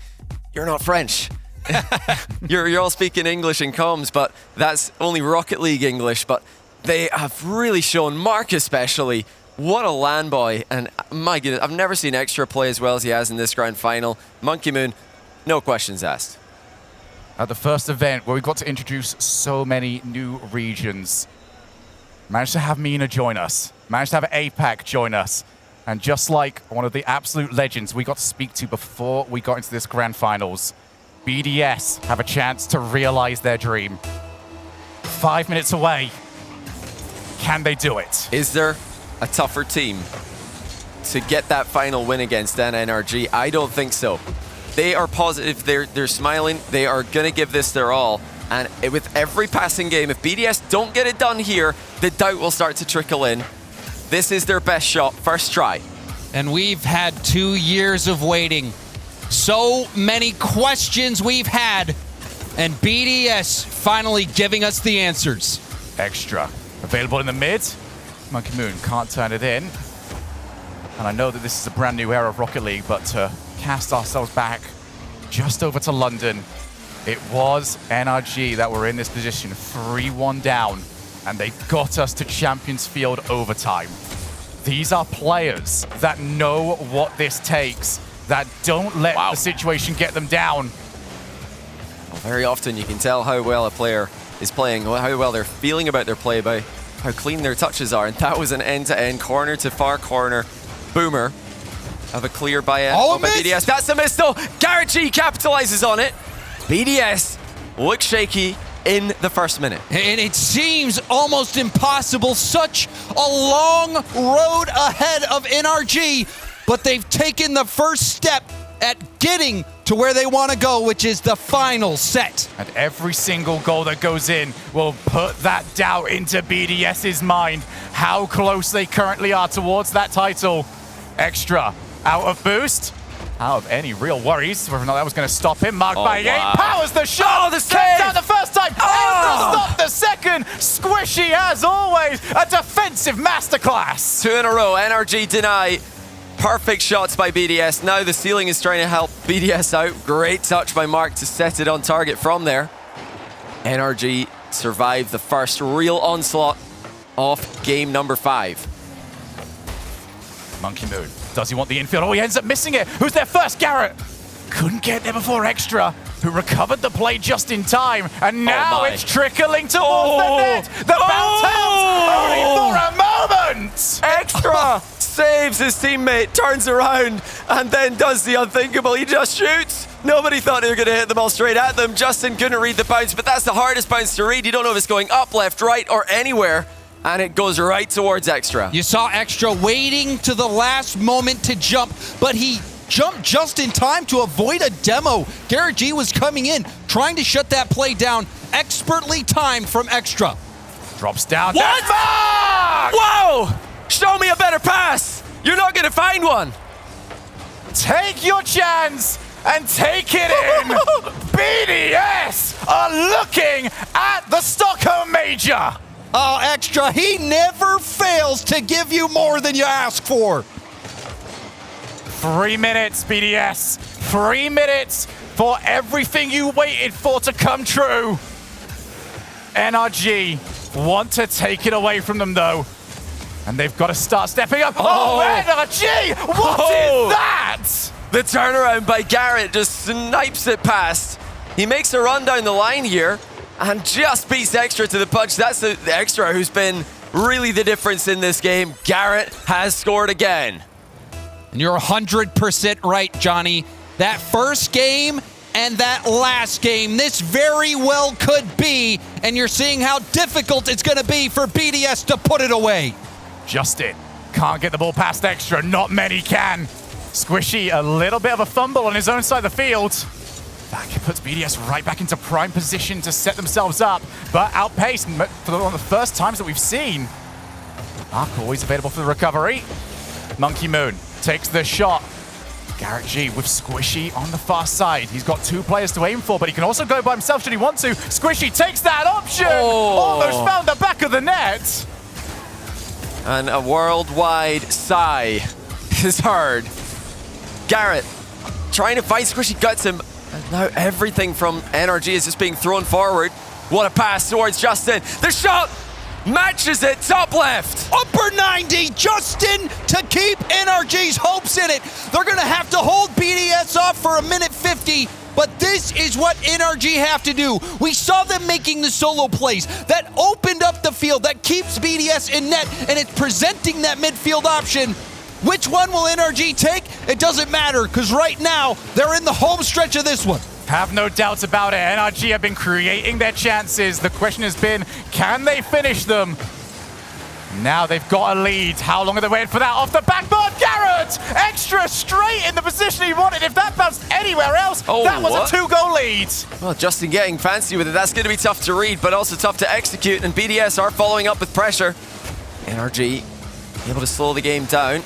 you're not French. you're all speaking English in comms, but that's only Rocket League English. But they have really shown, Mark especially, what a LAN boy. And my goodness, I've never seen Extra play as well as he has in this grand final. Monkey Moon, no questions asked. At the first event where we got to introduce so many new regions, managed to have MENA join us, managed to have APAC join us. And just like one of the absolute legends we got to speak to before we got into this grand finals, BDS have a chance to realize their dream. 5 minutes away. Can they do it? Is there a tougher team to get that final win against than NRG? I don't think so. They are positive. They're smiling. They are going to give this their all. And with every passing game, if BDS don't get it done here, the doubt will start to trickle in. This is their best shot, first try. And we've had 2 years of waiting. So many questions we've had. And BDS finally giving us the answers. Extra. Available in the mid. Monkey Moon can't turn it in. And I know that this is a brand new era of Rocket League, but to cast ourselves back just over to London, it was NRG that were in this position, 3-1 down, and they got us to Champions Field overtime. These are players that know what this takes, that don't let the situation get them down. Well, very often you can tell how well a player is playing, how well they're feeling about their play by how clean their touches are. And that was an end-to-end, corner to far corner boomer of a clear by BDS. That's a miss though. Garrett G capitalizes on it. BDS looks shaky in the first minute. And it seems almost impossible. Such a long road ahead of NRG, but they've taken the first step at getting to where they want to go, which is the final set. And every single goal that goes in will put that doubt into BDS's mind, how close they currently are towards that title. Extra out of boost. out of any real worries. Whether or not that was going to stop him. Marked by wow. 8. Powers the shot. Oh, the Kept save. out the first time. Oh. Stop the second. Squishy, as always, a defensive masterclass. 2 in a row. NRG deny. Perfect shots by BDS. Now the ceiling is trying to help BDS out. Great touch by Mark to set it on target from there. NRG survived the first real onslaught of game number 5. Monkey Moon. Does he want the infield? Oh, he ends up missing it. Who's there first? Garrett. Couldn't get there before Extra, who recovered the play just in time. And now my. it's trickling towards the net. The bounce out only for a moment. Extra saves his teammate, turns around, and then does the unthinkable. He just shoots. Nobody thought they were going to hit the ball straight at them. Justin couldn't read the bounce, but that's the hardest bounce to read. You don't know if it's going up, left, right, or anywhere. And it goes right towards Extra. You saw Extra waiting to the last moment to jump, but he jumped just in time to avoid a demo. Garrett G was coming in, trying to shut that play down. Expertly timed from Extra. Drops down. What? Whoa! Show me a better pass. You're not going to find one. Take your chance and take it in. BDS are looking at the Stockholm Major. Oh, Extra, he never fails to give you more than you ask for. 3 minutes, BDS. 3 minutes for everything you waited for to come true. NRG want to take it away from them, though. And they've got to start stepping up. Oh, NRG! What is that? The turnaround by Garrett just snipes it past. He makes a run down the line here and just beats Extra to the punch. That's the Extra who's been really the difference in this game. Garrett has scored again. And you're 100% right, Johnny. That first game and that last game, this very well could be, and you're seeing how difficult it's going to be for BDS to put it away. Justin can't get the ball past Extra. Not many can. Squishy, a little bit of a fumble on his own side of the field. That puts BDS right back into prime position to set themselves up, but outpaced for one of the first times that we've seen. Mark always available for the recovery. Monkey Moon takes the shot. Garrett G with Squishy on the far side. He's got 2 players to aim for, but he can also go by himself should he want to. Squishy takes that option. Almost found the back of the net. And a worldwide sigh is heard. Garrett trying to fight Squishy, guts him. And now everything from NRG is just being thrown forward. What a pass towards Justin. The shot matches it, top left. Upper 90, Justin to keep NRG's hopes in it. They're going to have to hold BDS off for 1:50, but this is what NRG have to do. We saw them making the solo plays. That opened up the field, that keeps BDS in net, and it's presenting that midfield option. Which one will NRG take? It doesn't matter, because right now, they're in the home stretch of this one. Have no doubts about it. NRG have been creating their chances. The question has been, can they finish them? Now they've got a lead. How long are they waiting for that? Off the backboard, Garrett! Extra straight in the position he wanted. If that bounced anywhere else, that was a 2-goal lead. Well, Justin getting fancy with it. That's going to be tough to read, but also tough to execute. And BDS are following up with pressure. NRG able to slow the game down.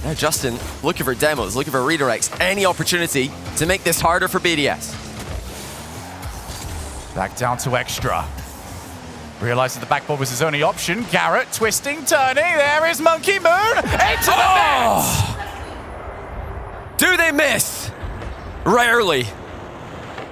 Now Justin looking for demos, looking for redirects. Any opportunity to make this harder for BDS. Back down to Extra. Realized that the backboard was his only option. Garrett twisting, turning. There is Monkey Moon into the net. Do they miss? Rarely.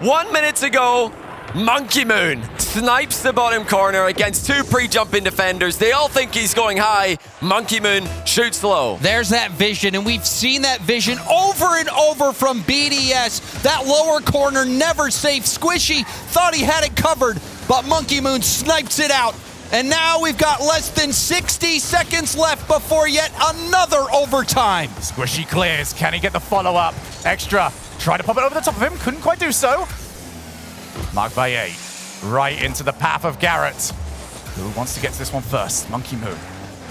1 minute to go. Monkey Moon snipes the bottom corner against 2 pre-jumping defenders. They all think he's going high. Monkey Moon shoots low. There's that vision, and we've seen that vision over and over from BDS. That lower corner never safe. Squishy thought he had it covered, but Monkey Moon snipes it out. And now we've got less than 60 seconds left before yet another overtime. Squishy clears. Can he get the follow-up? Extra tried to pop it over the top of him. Couldn't quite do so. Marked by 8. Right into the path of Garrett. Who wants to get to this one first? Monkey Moon.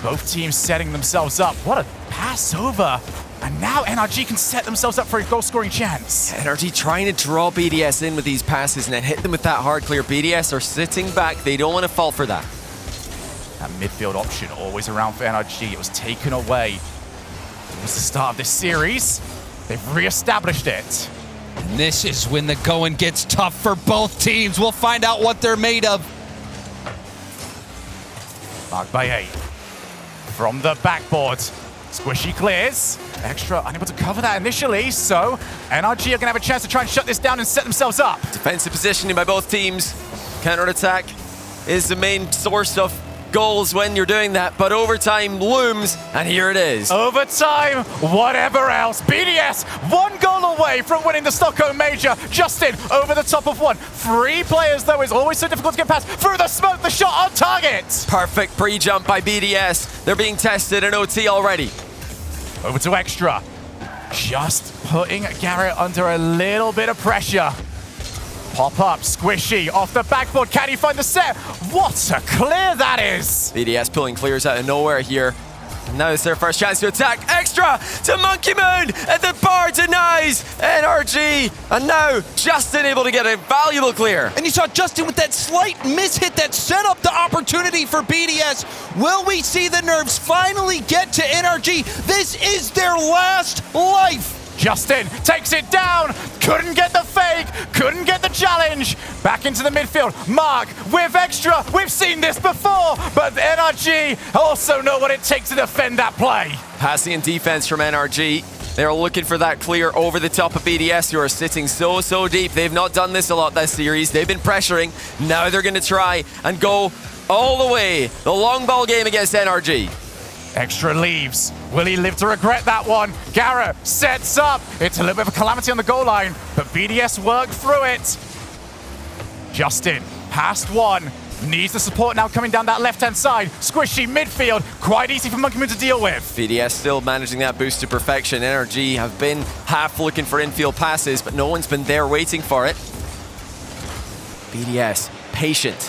Both teams setting themselves up. What a pass over. And now NRG can set themselves up for a goal-scoring chance. NRG trying to draw BDS in with these passes and then hit them with that hard clear. BDS are sitting back. They don't want to fall for that. That midfield option always around for NRG. It was taken away. It was the start of this series. They've re-established it. And this is when the going gets tough for both teams. We'll find out what they're made of. Marked by 8. From the backboard. Squishy clears. Extra unable to cover that initially, so NRG are going to have a chance to try and shut this down and set themselves up. Defensive positioning by both teams. Counter-attack is the main source of goals when you're doing that, but overtime looms, and here it is. Overtime, whatever else. BDS, 1 goal away from winning the Stockholm Major. Justin over the top of 1. 3 players, though, is always so difficult to get past. Through the smoke, the shot on target. Perfect pre-jump by BDS. They're being tested in OT already. Over to Extra. Just putting Garrett under a little bit of pressure. Pop up, Squishy off the backboard. Can he find the set? What a clear that is! BDS pulling clears out of nowhere here. And now it's their first chance to attack. Extra to Monkey Moon, and the bar denies NRG. And now Justin able to get a valuable clear. And you saw Justin with that slight mishit that set up the opportunity for BDS. Will we see the nerves finally get to NRG? This is their last life. Justin takes it down, couldn't get the fake, couldn't get the challenge. Back into the midfield, Mark with Extra. We've seen this before, but NRG also know what it takes to defend that play. Passing and defense from NRG. They're looking for that clear over the top of BDS, who are sitting so deep. They've not done this a lot this series. They've been pressuring. Now they're going to try and go all the way. The long ball game against NRG. Extra leaves. Will he live to regret that one? Garrett sets up. It's a little bit of a calamity on the goal line, but BDS work through it. Justin, past 1. Needs the support now coming down that left-hand side. Squishy midfield. Quite easy for Monkey Moon to deal with. BDS still managing that boost to perfection. NRG have been half looking for infield passes, but no one's been there waiting for it. BDS, patient.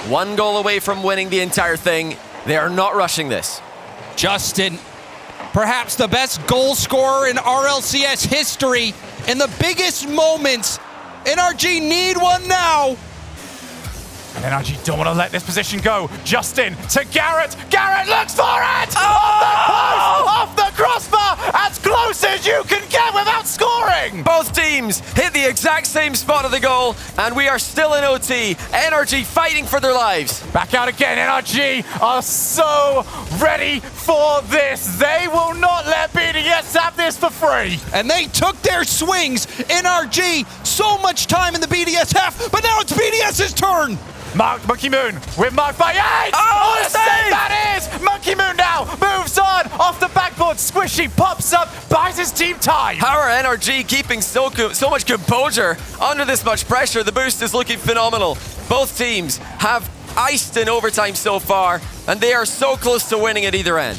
1 goal away from winning the entire thing. They are not rushing this. Justin, perhaps the best goal scorer in RLCS history. In the biggest moments, NRG need one now. And NRG don't want to let this position go. Justin to Garrett. Garrett looks for it! Oh! Off the crossbar! As close as you can get without scoring! Both teams hit the exact same spot of the goal, and we are still in OT. NRG fighting for their lives. Back out again. NRG are so ready for this. They will not let BDS have this for free. And they took their swings. NRG, so much time in the BDS half, but now it's BDS's turn. Marked Monkey Moon with marked by 8. Oh, what a save that is! Monkey Moon now moves on off the backboard. Squishy pops up, buys his team time. How are NRG keeping so much composure under this much pressure? The boost is looking phenomenal. Both teams have iced in overtime so far, and they are so close to winning at either end.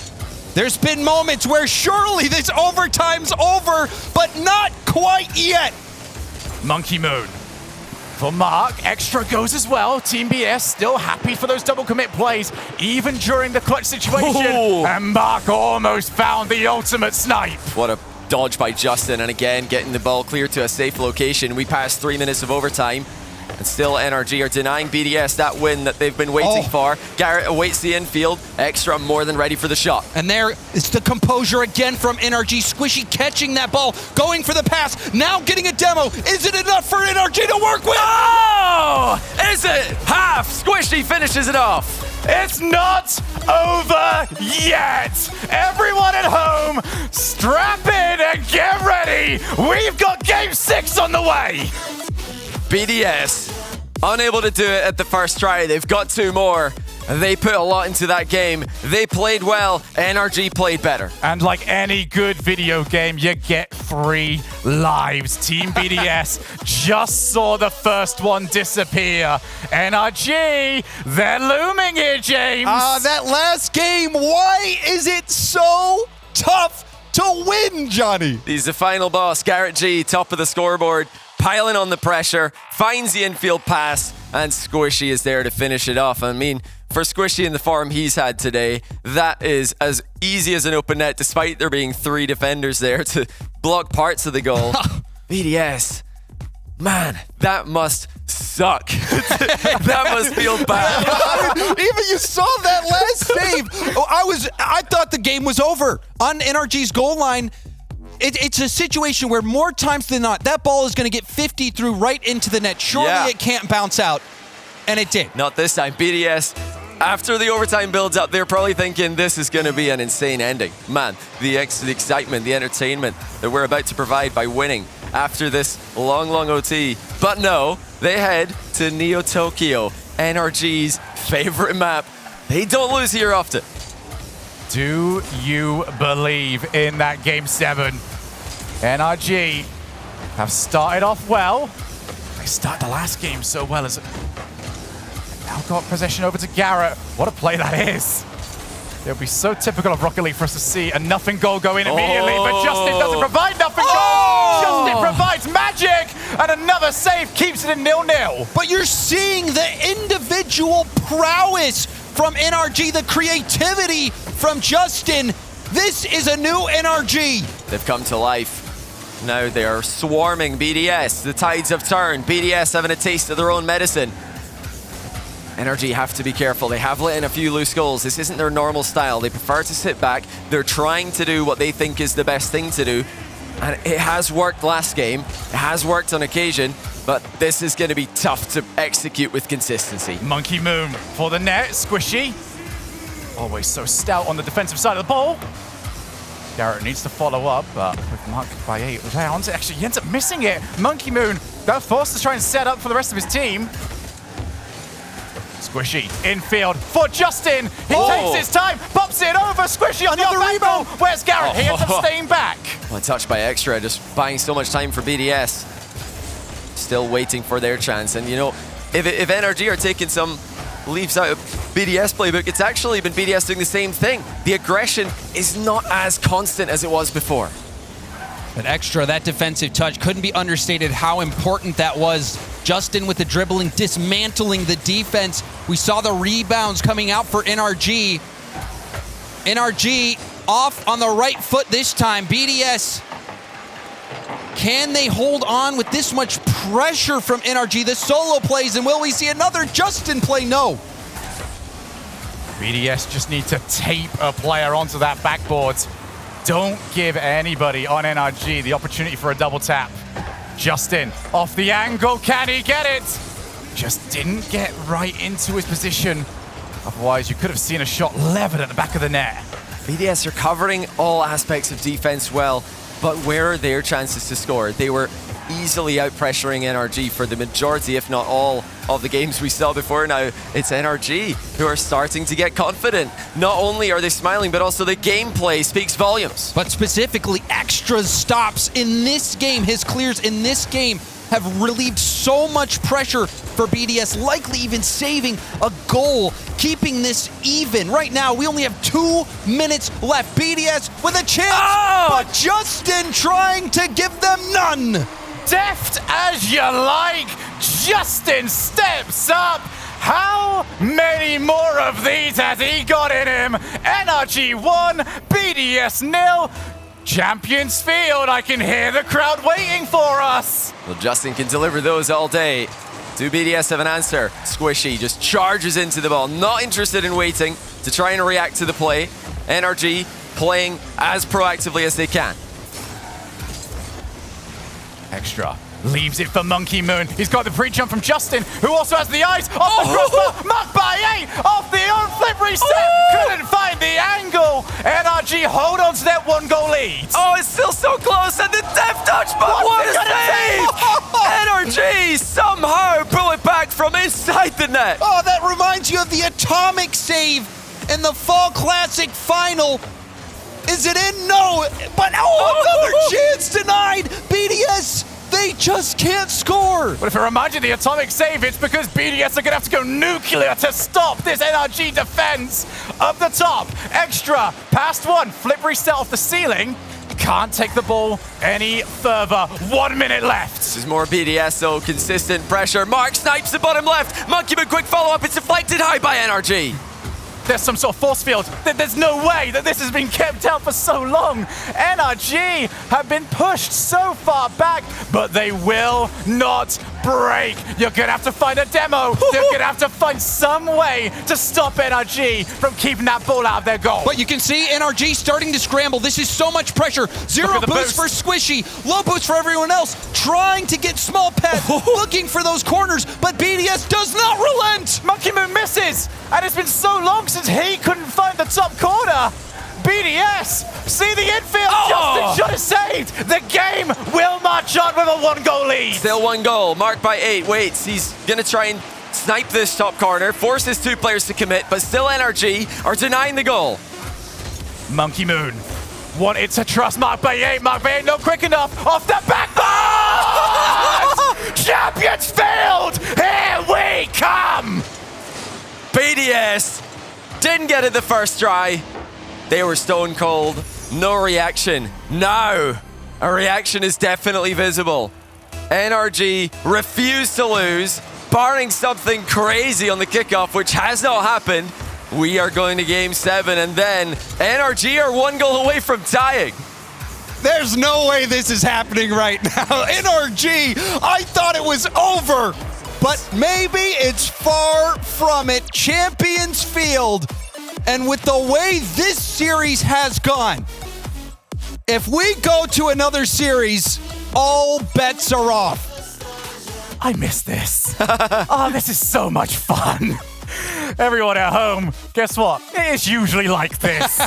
There's been moments where surely this overtime's over, but not quite yet. Monkey Moon. For Mark, Extra goes as well. Team BS still happy for those double commit plays, even during the clutch situation. Ooh. And Mark almost found the ultimate snipe. What a dodge by Justin, and again, getting the ball clear to a safe location. We passed 3 minutes of overtime, and still NRG are denying BDS that win that they've been waiting for. Garrett awaits the infield. Extra more than ready for the shot. And there is the composure again from NRG. Squishy catching that ball, going for the pass, now getting a demo. Is it enough for NRG to work with? Oh! Is it? Half! Squishy finishes it off. It's not over yet. Everyone at home, strap in and get ready. We've got game 6 on the way. BDS, unable to do it at the first try. They've got 2 more. They put a lot into that game. They played well. NRG played better. And like any good video game, you get 3 lives. Team BDS just saw the first one disappear. NRG, they're looming here, James. That last game, why is it so tough to win, Johnny? He's the final boss. Garrett G, top of the scoreboard, piling on the pressure, finds the infield pass, and Squishy is there to finish it off. I mean, for Squishy in the form he's had today, that is as easy as an open net, despite there being 3 defenders there to block parts of the goal. BDS, man, that must suck. That must feel bad. Even you saw that last save. I thought the game was over on NRG's goal line. it's a situation where more times than not, that ball is going to get 50 through right into the net. Surely it can't bounce out. And it did. Not this time. BDS, after the overtime builds up, they're probably thinking this is going to be an insane ending. Man, the excitement, the entertainment that we're about to provide by winning after this long OT. But no, they head to Neo Tokyo, NRG's favorite map. They don't lose here often. Do you believe in that Game 7? NRG have started off well. They started the last game so well as now got possession over to Garrett. What a play that is. It'll be so typical of Rocket League for us to see a nothing goal go in immediately, but Justin doesn't provide nothing goal. Justin provides magic, and another save keeps it in 0-0. But you're seeing the individual prowess from NRG, the creativity from Justin. This is a new NRG. They've come to life. Now they are swarming BDS. The tides have turned. BDS having a taste of their own medicine. NRG have to be careful. They have let in a few loose goals. This isn't their normal style. They prefer to sit back. They're trying to do what they think is the best thing to do. And it has worked last game. It has worked on occasion. But this is going to be tough to execute with consistency. Monkey Moon for the net. Squishy. Always so stout on the defensive side of the ball. Garrett needs to follow up, but with Mark by 8 rounds, actually he ends up missing it. Monkey Moon, they're forced to try and set up for the rest of his team. Squishy, infield for Justin. He takes his time, pops it over. Squishy on the rebound. Where's Garrett? He ends up staying back. One touch by Extra, just buying so much time for BDS. Still waiting for their chance. And you know, if NRG are taking some leaves out of BDS playbook, it's actually been BDS doing the same thing. The aggression is not as constant as it was before. But Extra, that defensive touch, couldn't be understated how important that was. Justin with the dribbling, dismantling the defense. We saw the rebounds coming out for NRG. NRG off on the right foot this time. BDS, can they hold on with this much pressure from NRG? The solo plays, and will we see another Justin play? No. BDS just need to tape a player onto that backboard. Don't give anybody on NRG the opportunity for a double tap. Justin off the angle, can he get it? Just didn't get right into his position. Otherwise, you could have seen a shot levered at the back of the net. BDS are covering all aspects of defense well, but where are their chances to score? They were easily out-pressuring NRG for the majority, if not all, of the games we saw before. Now it's NRG who are starting to get confident. Not only are they smiling, but also the gameplay speaks volumes. But specifically, Extra's stops in this game, his clears in this game, have relieved so much pressure for BDS, likely even saving a goal, keeping this even. Right now, we only have 2 minutes left. BDS with a chance, but Justin trying to give them none. Deft as you like, Justin steps up. How many more of these has he got in him? NRG 1, BDS 0. Champions Field, I can hear the crowd waiting for us. Well, Justin can deliver those all day. Do BDS have an answer? Squishy just charges into the ball, not interested in waiting to try and react to the play. NRG playing as proactively as they can. Extra leaves it for Monkey Moon. He's got the pre-jump from Justin, who also has the eyes off the crossbar. Marked by 8 off the on-flip reset. Couldn't find the angle. NRG hold on to that 1-goal lead. Oh, it's still so close, and the deft touch, but what a save! NRG somehow pull it back from inside the net. Oh, that reminds you of the atomic save in the Fall Classic final. Is it in? No, but another chance denied. BDS, they just can't score. But if it reminds you of the atomic save, it's because BDS are going to have to go nuclear to stop this NRG defense. Up the top, Extra, past 1, flip reset off the ceiling. Can't take the ball any further. 1 minute left. This is more BDS, though. Consistent pressure. Mark snipes the bottom left. Monkey Moon, quick follow-up. It's deflected high by NRG. There's some sort of force field. There's no way that this has been kept out for so long. NRG have been pushed so far back, but they will not break. You're going to have to find a demo. You're going to have to find some way to stop NRG from keeping that ball out of their goal. But you can see NRG starting to scramble. This is so much pressure. Zero boost for Squishy, low boost for everyone else, trying to get small pet, looking for those corners, but BDS does not relent. Monkey Moon misses, and it's been so long since he couldn't find the top corner. BDS, see the infield, Justin shot is saved. The game will march on with a 1-goal lead. Still 1 goal, marked by 8, waits. He's gonna try and snipe this top corner, forces 2 players to commit, but still NRG are denying the goal. Monkey Moon wanted to trust Mark by 8. Mark by 8 not quick enough. Off the back. Champions Field, here we come. BDS didn't get it the first try. They were stone cold. No reaction. Now, a reaction is definitely visible. NRG refused to lose, barring something crazy on the kickoff, which has not happened. We are going to game 7, and then NRG are 1 goal away from tying. There's no way this is happening right now. NRG, I thought it was over, but maybe it's far from it. Champions Field. And with the way this series has gone, if we go to another series, all bets are off. I miss this. Oh, this is so much fun. Everyone at home, guess what? It is usually like this.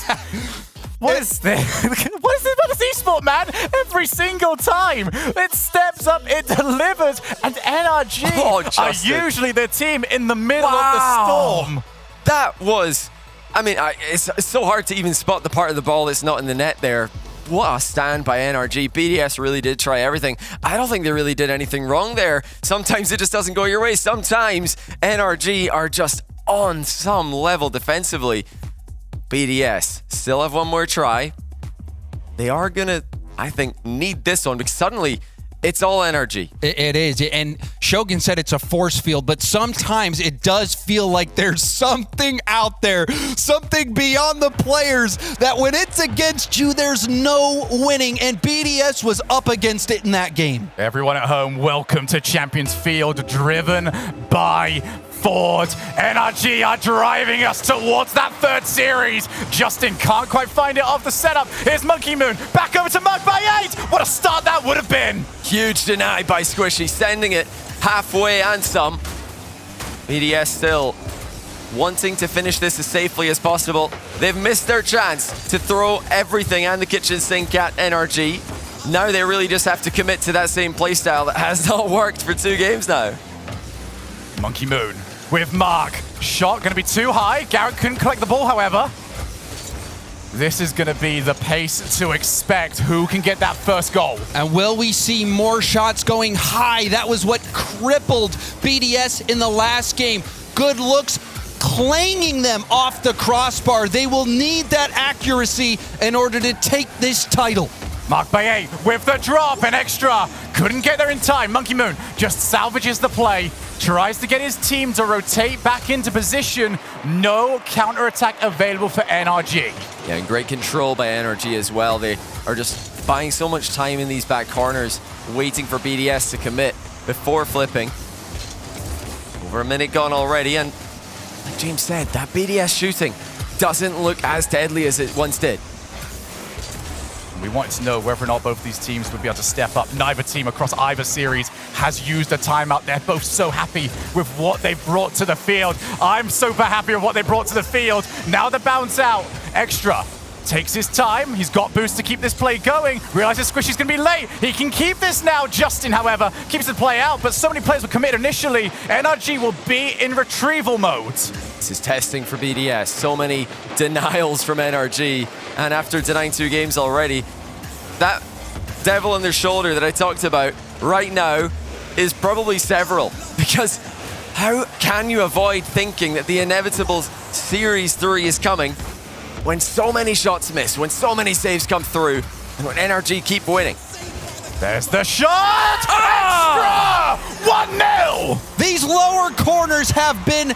What is this? What is this about this esport, man? Every single time it steps up, it delivers, and NRG are usually the team in the middle of the storm. That was... I mean, it's so hard to even spot the part of the ball that's not in the net there. What a stand by NRG. BDS really did try everything. I don't think they really did anything wrong there. Sometimes it just doesn't go your way. Sometimes NRG are just on some level defensively. BDS still have 1 more try. They are gonna, I think, need this one because suddenly it's all NRG. It is, and Shogun said it's a force field, but sometimes it does feel like there's something out there, something beyond the players, that when it's against you, there's no winning, and BDS was up against it in that game. Everyone at home, welcome to Champions Field, driven by Ford. NRG are driving us towards that 3rd series. Justin can't quite find it off the setup. Here's Monkey Moon, back over to Mark by 8. What a start that would have been. Huge deny by Squishy, sending it halfway and some. BDS still wanting to finish this as safely as possible. They've missed their chance to throw everything and the kitchen sink at NRG. Now they really just have to commit to that same playstyle that has not worked for 2 games now. Monkey Moon with Mark. Shot going to be too high. Garrett couldn't collect the ball, however. This is going to be the pace to expect. Who can get that first goal? And will we see more shots going high? That was what crippled BDS in the last game. Good looks, clanging them off the crossbar. They will need that accuracy in order to take this title. Mark by 8 with the drop and extra. Couldn't get there in time. Monkey Moon just salvages the play. Tries to get his team to rotate back into position. No counterattack available for NRG. Yeah, and great control by NRG as well. They are just buying so much time in these back corners, waiting for BDS to commit before flipping. Over a minute gone already, and like James said, that BDS shooting doesn't look as deadly as it once did. We wanted to know whether or not both these teams would be able to step up. Neither team across either series has used a timeout. They're both so happy with what they've brought to the field. I'm super happy with what they brought to the field. Now the bounce out. Extra takes his time. He's got boost to keep this play going. Realizes Squishy's going to be late. He can keep this now. Justin, however, keeps the play out, but so many players will commit initially. NRG will be in retrieval mode. This is testing for BDS. So many denials from NRG. And after denying 2 games already, that devil on their shoulder that I talked about right now is probably several. Because how can you avoid thinking that the inevitable Series 3 is coming when so many shots miss, when so many saves come through, and when NRG keep winning? There's the shot! Extra! 1-0! These lower corners have been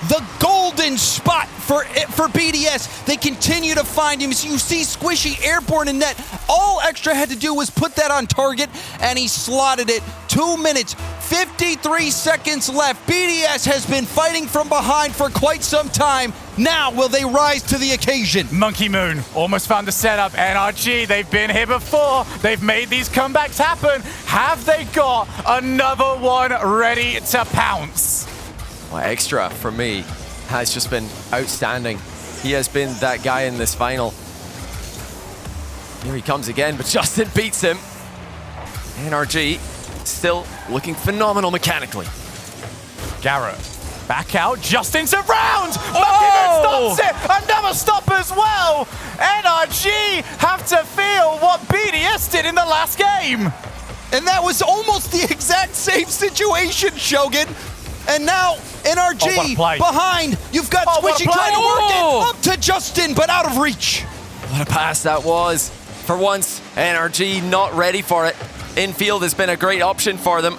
the golden spot for BDS. They continue to find him. So you see Squishy airborne in net. All Extra had to do was put that on target, and he slotted it. 2 minutes, 53 seconds left. BDS has been fighting from behind for quite some time. Now, will they rise to the occasion? Monkey Moon almost found the setup. NRG, they've been here before. They've made these comebacks happen. Have they got another one ready to pounce? Well, Extra, for me, has just been outstanding. He has been that guy in this final. Here he comes again, but Justin beats him. NRG still looking phenomenal mechanically. Garrett, back out. Justin surrounds. Monkey Moon stops it. Another stop as well. NRG have to feel what BDS did in the last game. And that was almost the exact same situation, Shogun. And now NRG behind. You've got Squishy trying to work it up to Justin, but out of reach. What a pass that was. For once, NRG not ready for it. Infield has been a great option for them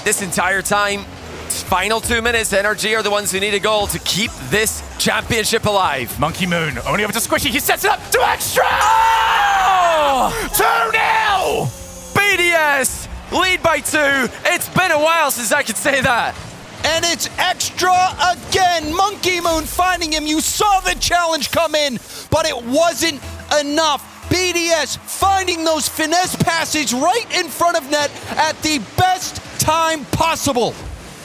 this entire time. Final 2 minutes, NRG are the ones who need a goal to keep this championship alive. Monkey Moon only over to Squishy. He sets it up to Extra. Oh! 2-0. BDS lead by 2. It's been a while since I could say that. And it's Extra again. Monkey Moon finding him. You saw the challenge come in, but it wasn't enough. BDS finding those finesse passes right in front of net at the best time possible.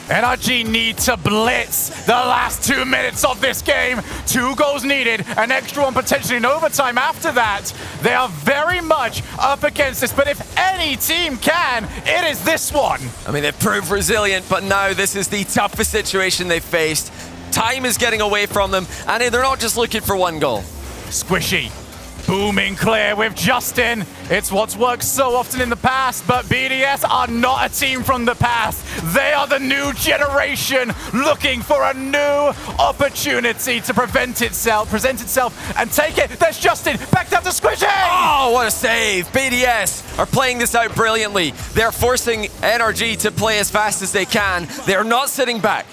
NRG need to blitz the last 2 minutes of this game. 2 goals needed, an extra one potentially in overtime after that. They are very much up against this, but if any team can, it is this one. I mean, they've proved resilient, but now this is the toughest situation they've faced. Time is getting away from them, and they're not just looking for one goal. Squishy. Booming clear with Justin. It's what's worked so often in the past, but BDS are not a team from the past. They are the new generation looking for a new opportunity to present itself and take it. There's Justin, back down to Squishy! Oh, what a save. BDS are playing this out brilliantly. They're forcing NRG to play as fast as they can. They're not sitting back.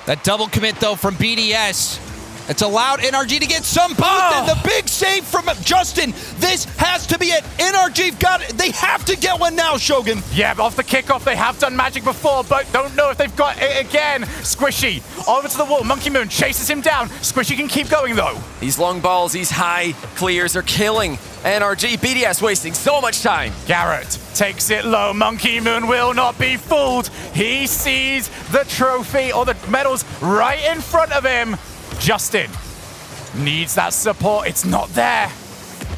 That double commit, though, from BDS. It's allowed NRG to get some boost, and the big save from Justin. This has to be it. NRG got it. They have to get one now, Shogun. Yeah, but off the kickoff, they have done magic before, but don't know if they've got it again. Squishy, over to the wall. Monkey Moon chases him down. Squishy can keep going, though. These long balls, these high clears are killing NRG. BDS wasting so much time. Garrett takes it low. Monkey Moon will not be fooled. He sees the trophy or the medals right in front of him. Justin needs that support. It's not there.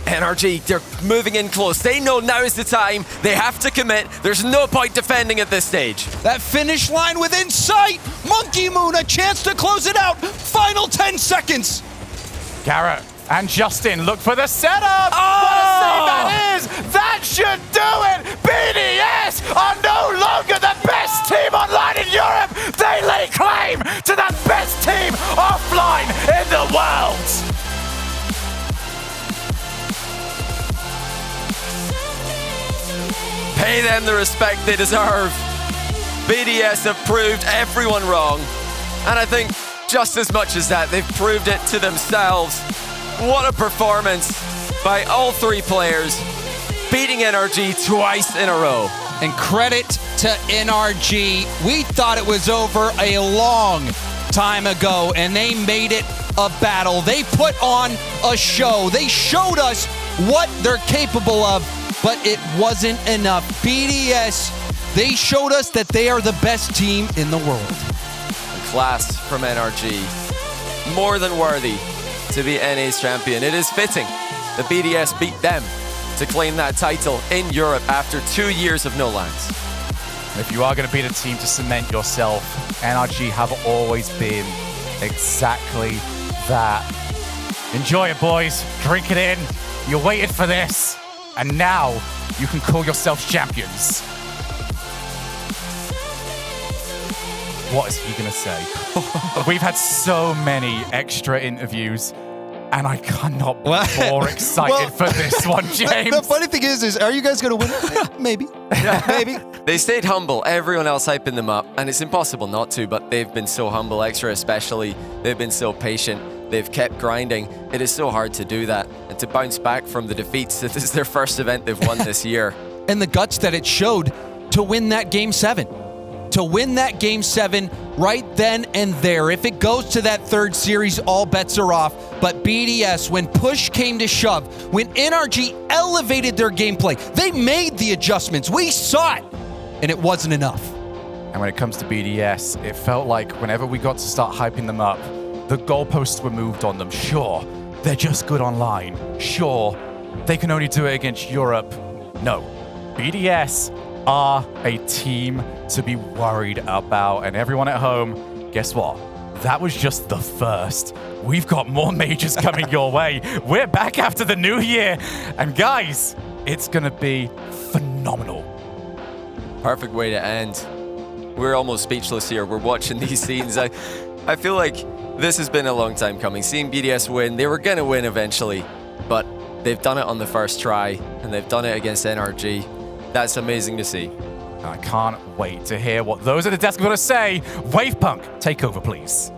NRG, they're moving in close. They know now is the time. They have to commit. There's no point defending at this stage. That finish line within sight. Monkey Moon, a chance to close it out. Final 10 seconds. Garrett and Justin look for the setup. Oh! What a save that is. That should do it. BDS are no longer the best team online in Europe. They lay claim to the best team offline in the world. Pay them the respect they deserve. BDS have proved everyone wrong. And I think just as much as that, they've proved it to themselves. What a performance by all 3 players, beating NRG twice in a row. And credit to NRG. We thought it was over a long time ago, and they made it a battle. They put on a show. They showed us what they're capable of, but it wasn't enough. BDS, they showed us that they are the best team in the world. Class from NRG. More than worthy to be NA's champion. It is fitting that BDS beat them to claim that title in Europe after 2 years of no lands. If you are going to beat a team to cement yourself, NRG have always been exactly that. Enjoy it, boys. Drink it in. You waited for this. And now you can call yourselves champions. What is he going to say? We've had so many extra interviews, and I cannot be more excited for this one, James. The funny thing is are you guys going to win? Maybe. Maybe. They stayed humble, everyone else hyping them up, and it's impossible not to, but they've been so humble, Extra especially. They've been so patient, they've kept grinding. It is so hard to do that, and to bounce back from the defeats. This is their first event they've won this year. And the guts that it showed to win that Game 7. To win that Game 7 right then and there. If it goes to that third series, all bets are off. But BDS, when push came to shove, when NRG elevated their gameplay, they made the adjustments. We saw it, and it wasn't enough. And when it comes to BDS, it felt like whenever we got to start hyping them up, the goalposts were moved on them. Sure, they're just good online. Sure, they can only do it against Europe. No, BDS are a team to be worried about. And everyone at home, guess what? That was just the first. We've got more majors coming your way. We're back after the new year. And guys, it's going to be phenomenal. Perfect way to end. We're almost speechless here. We're watching these scenes. I feel like this has been a long time coming. Seeing BDS win, they were going to win eventually, but they've done it on the first try, and they've done it against NRG. That's amazing to see. I can't wait to hear what those at the desk are going to say. Wavepunk, take over, please.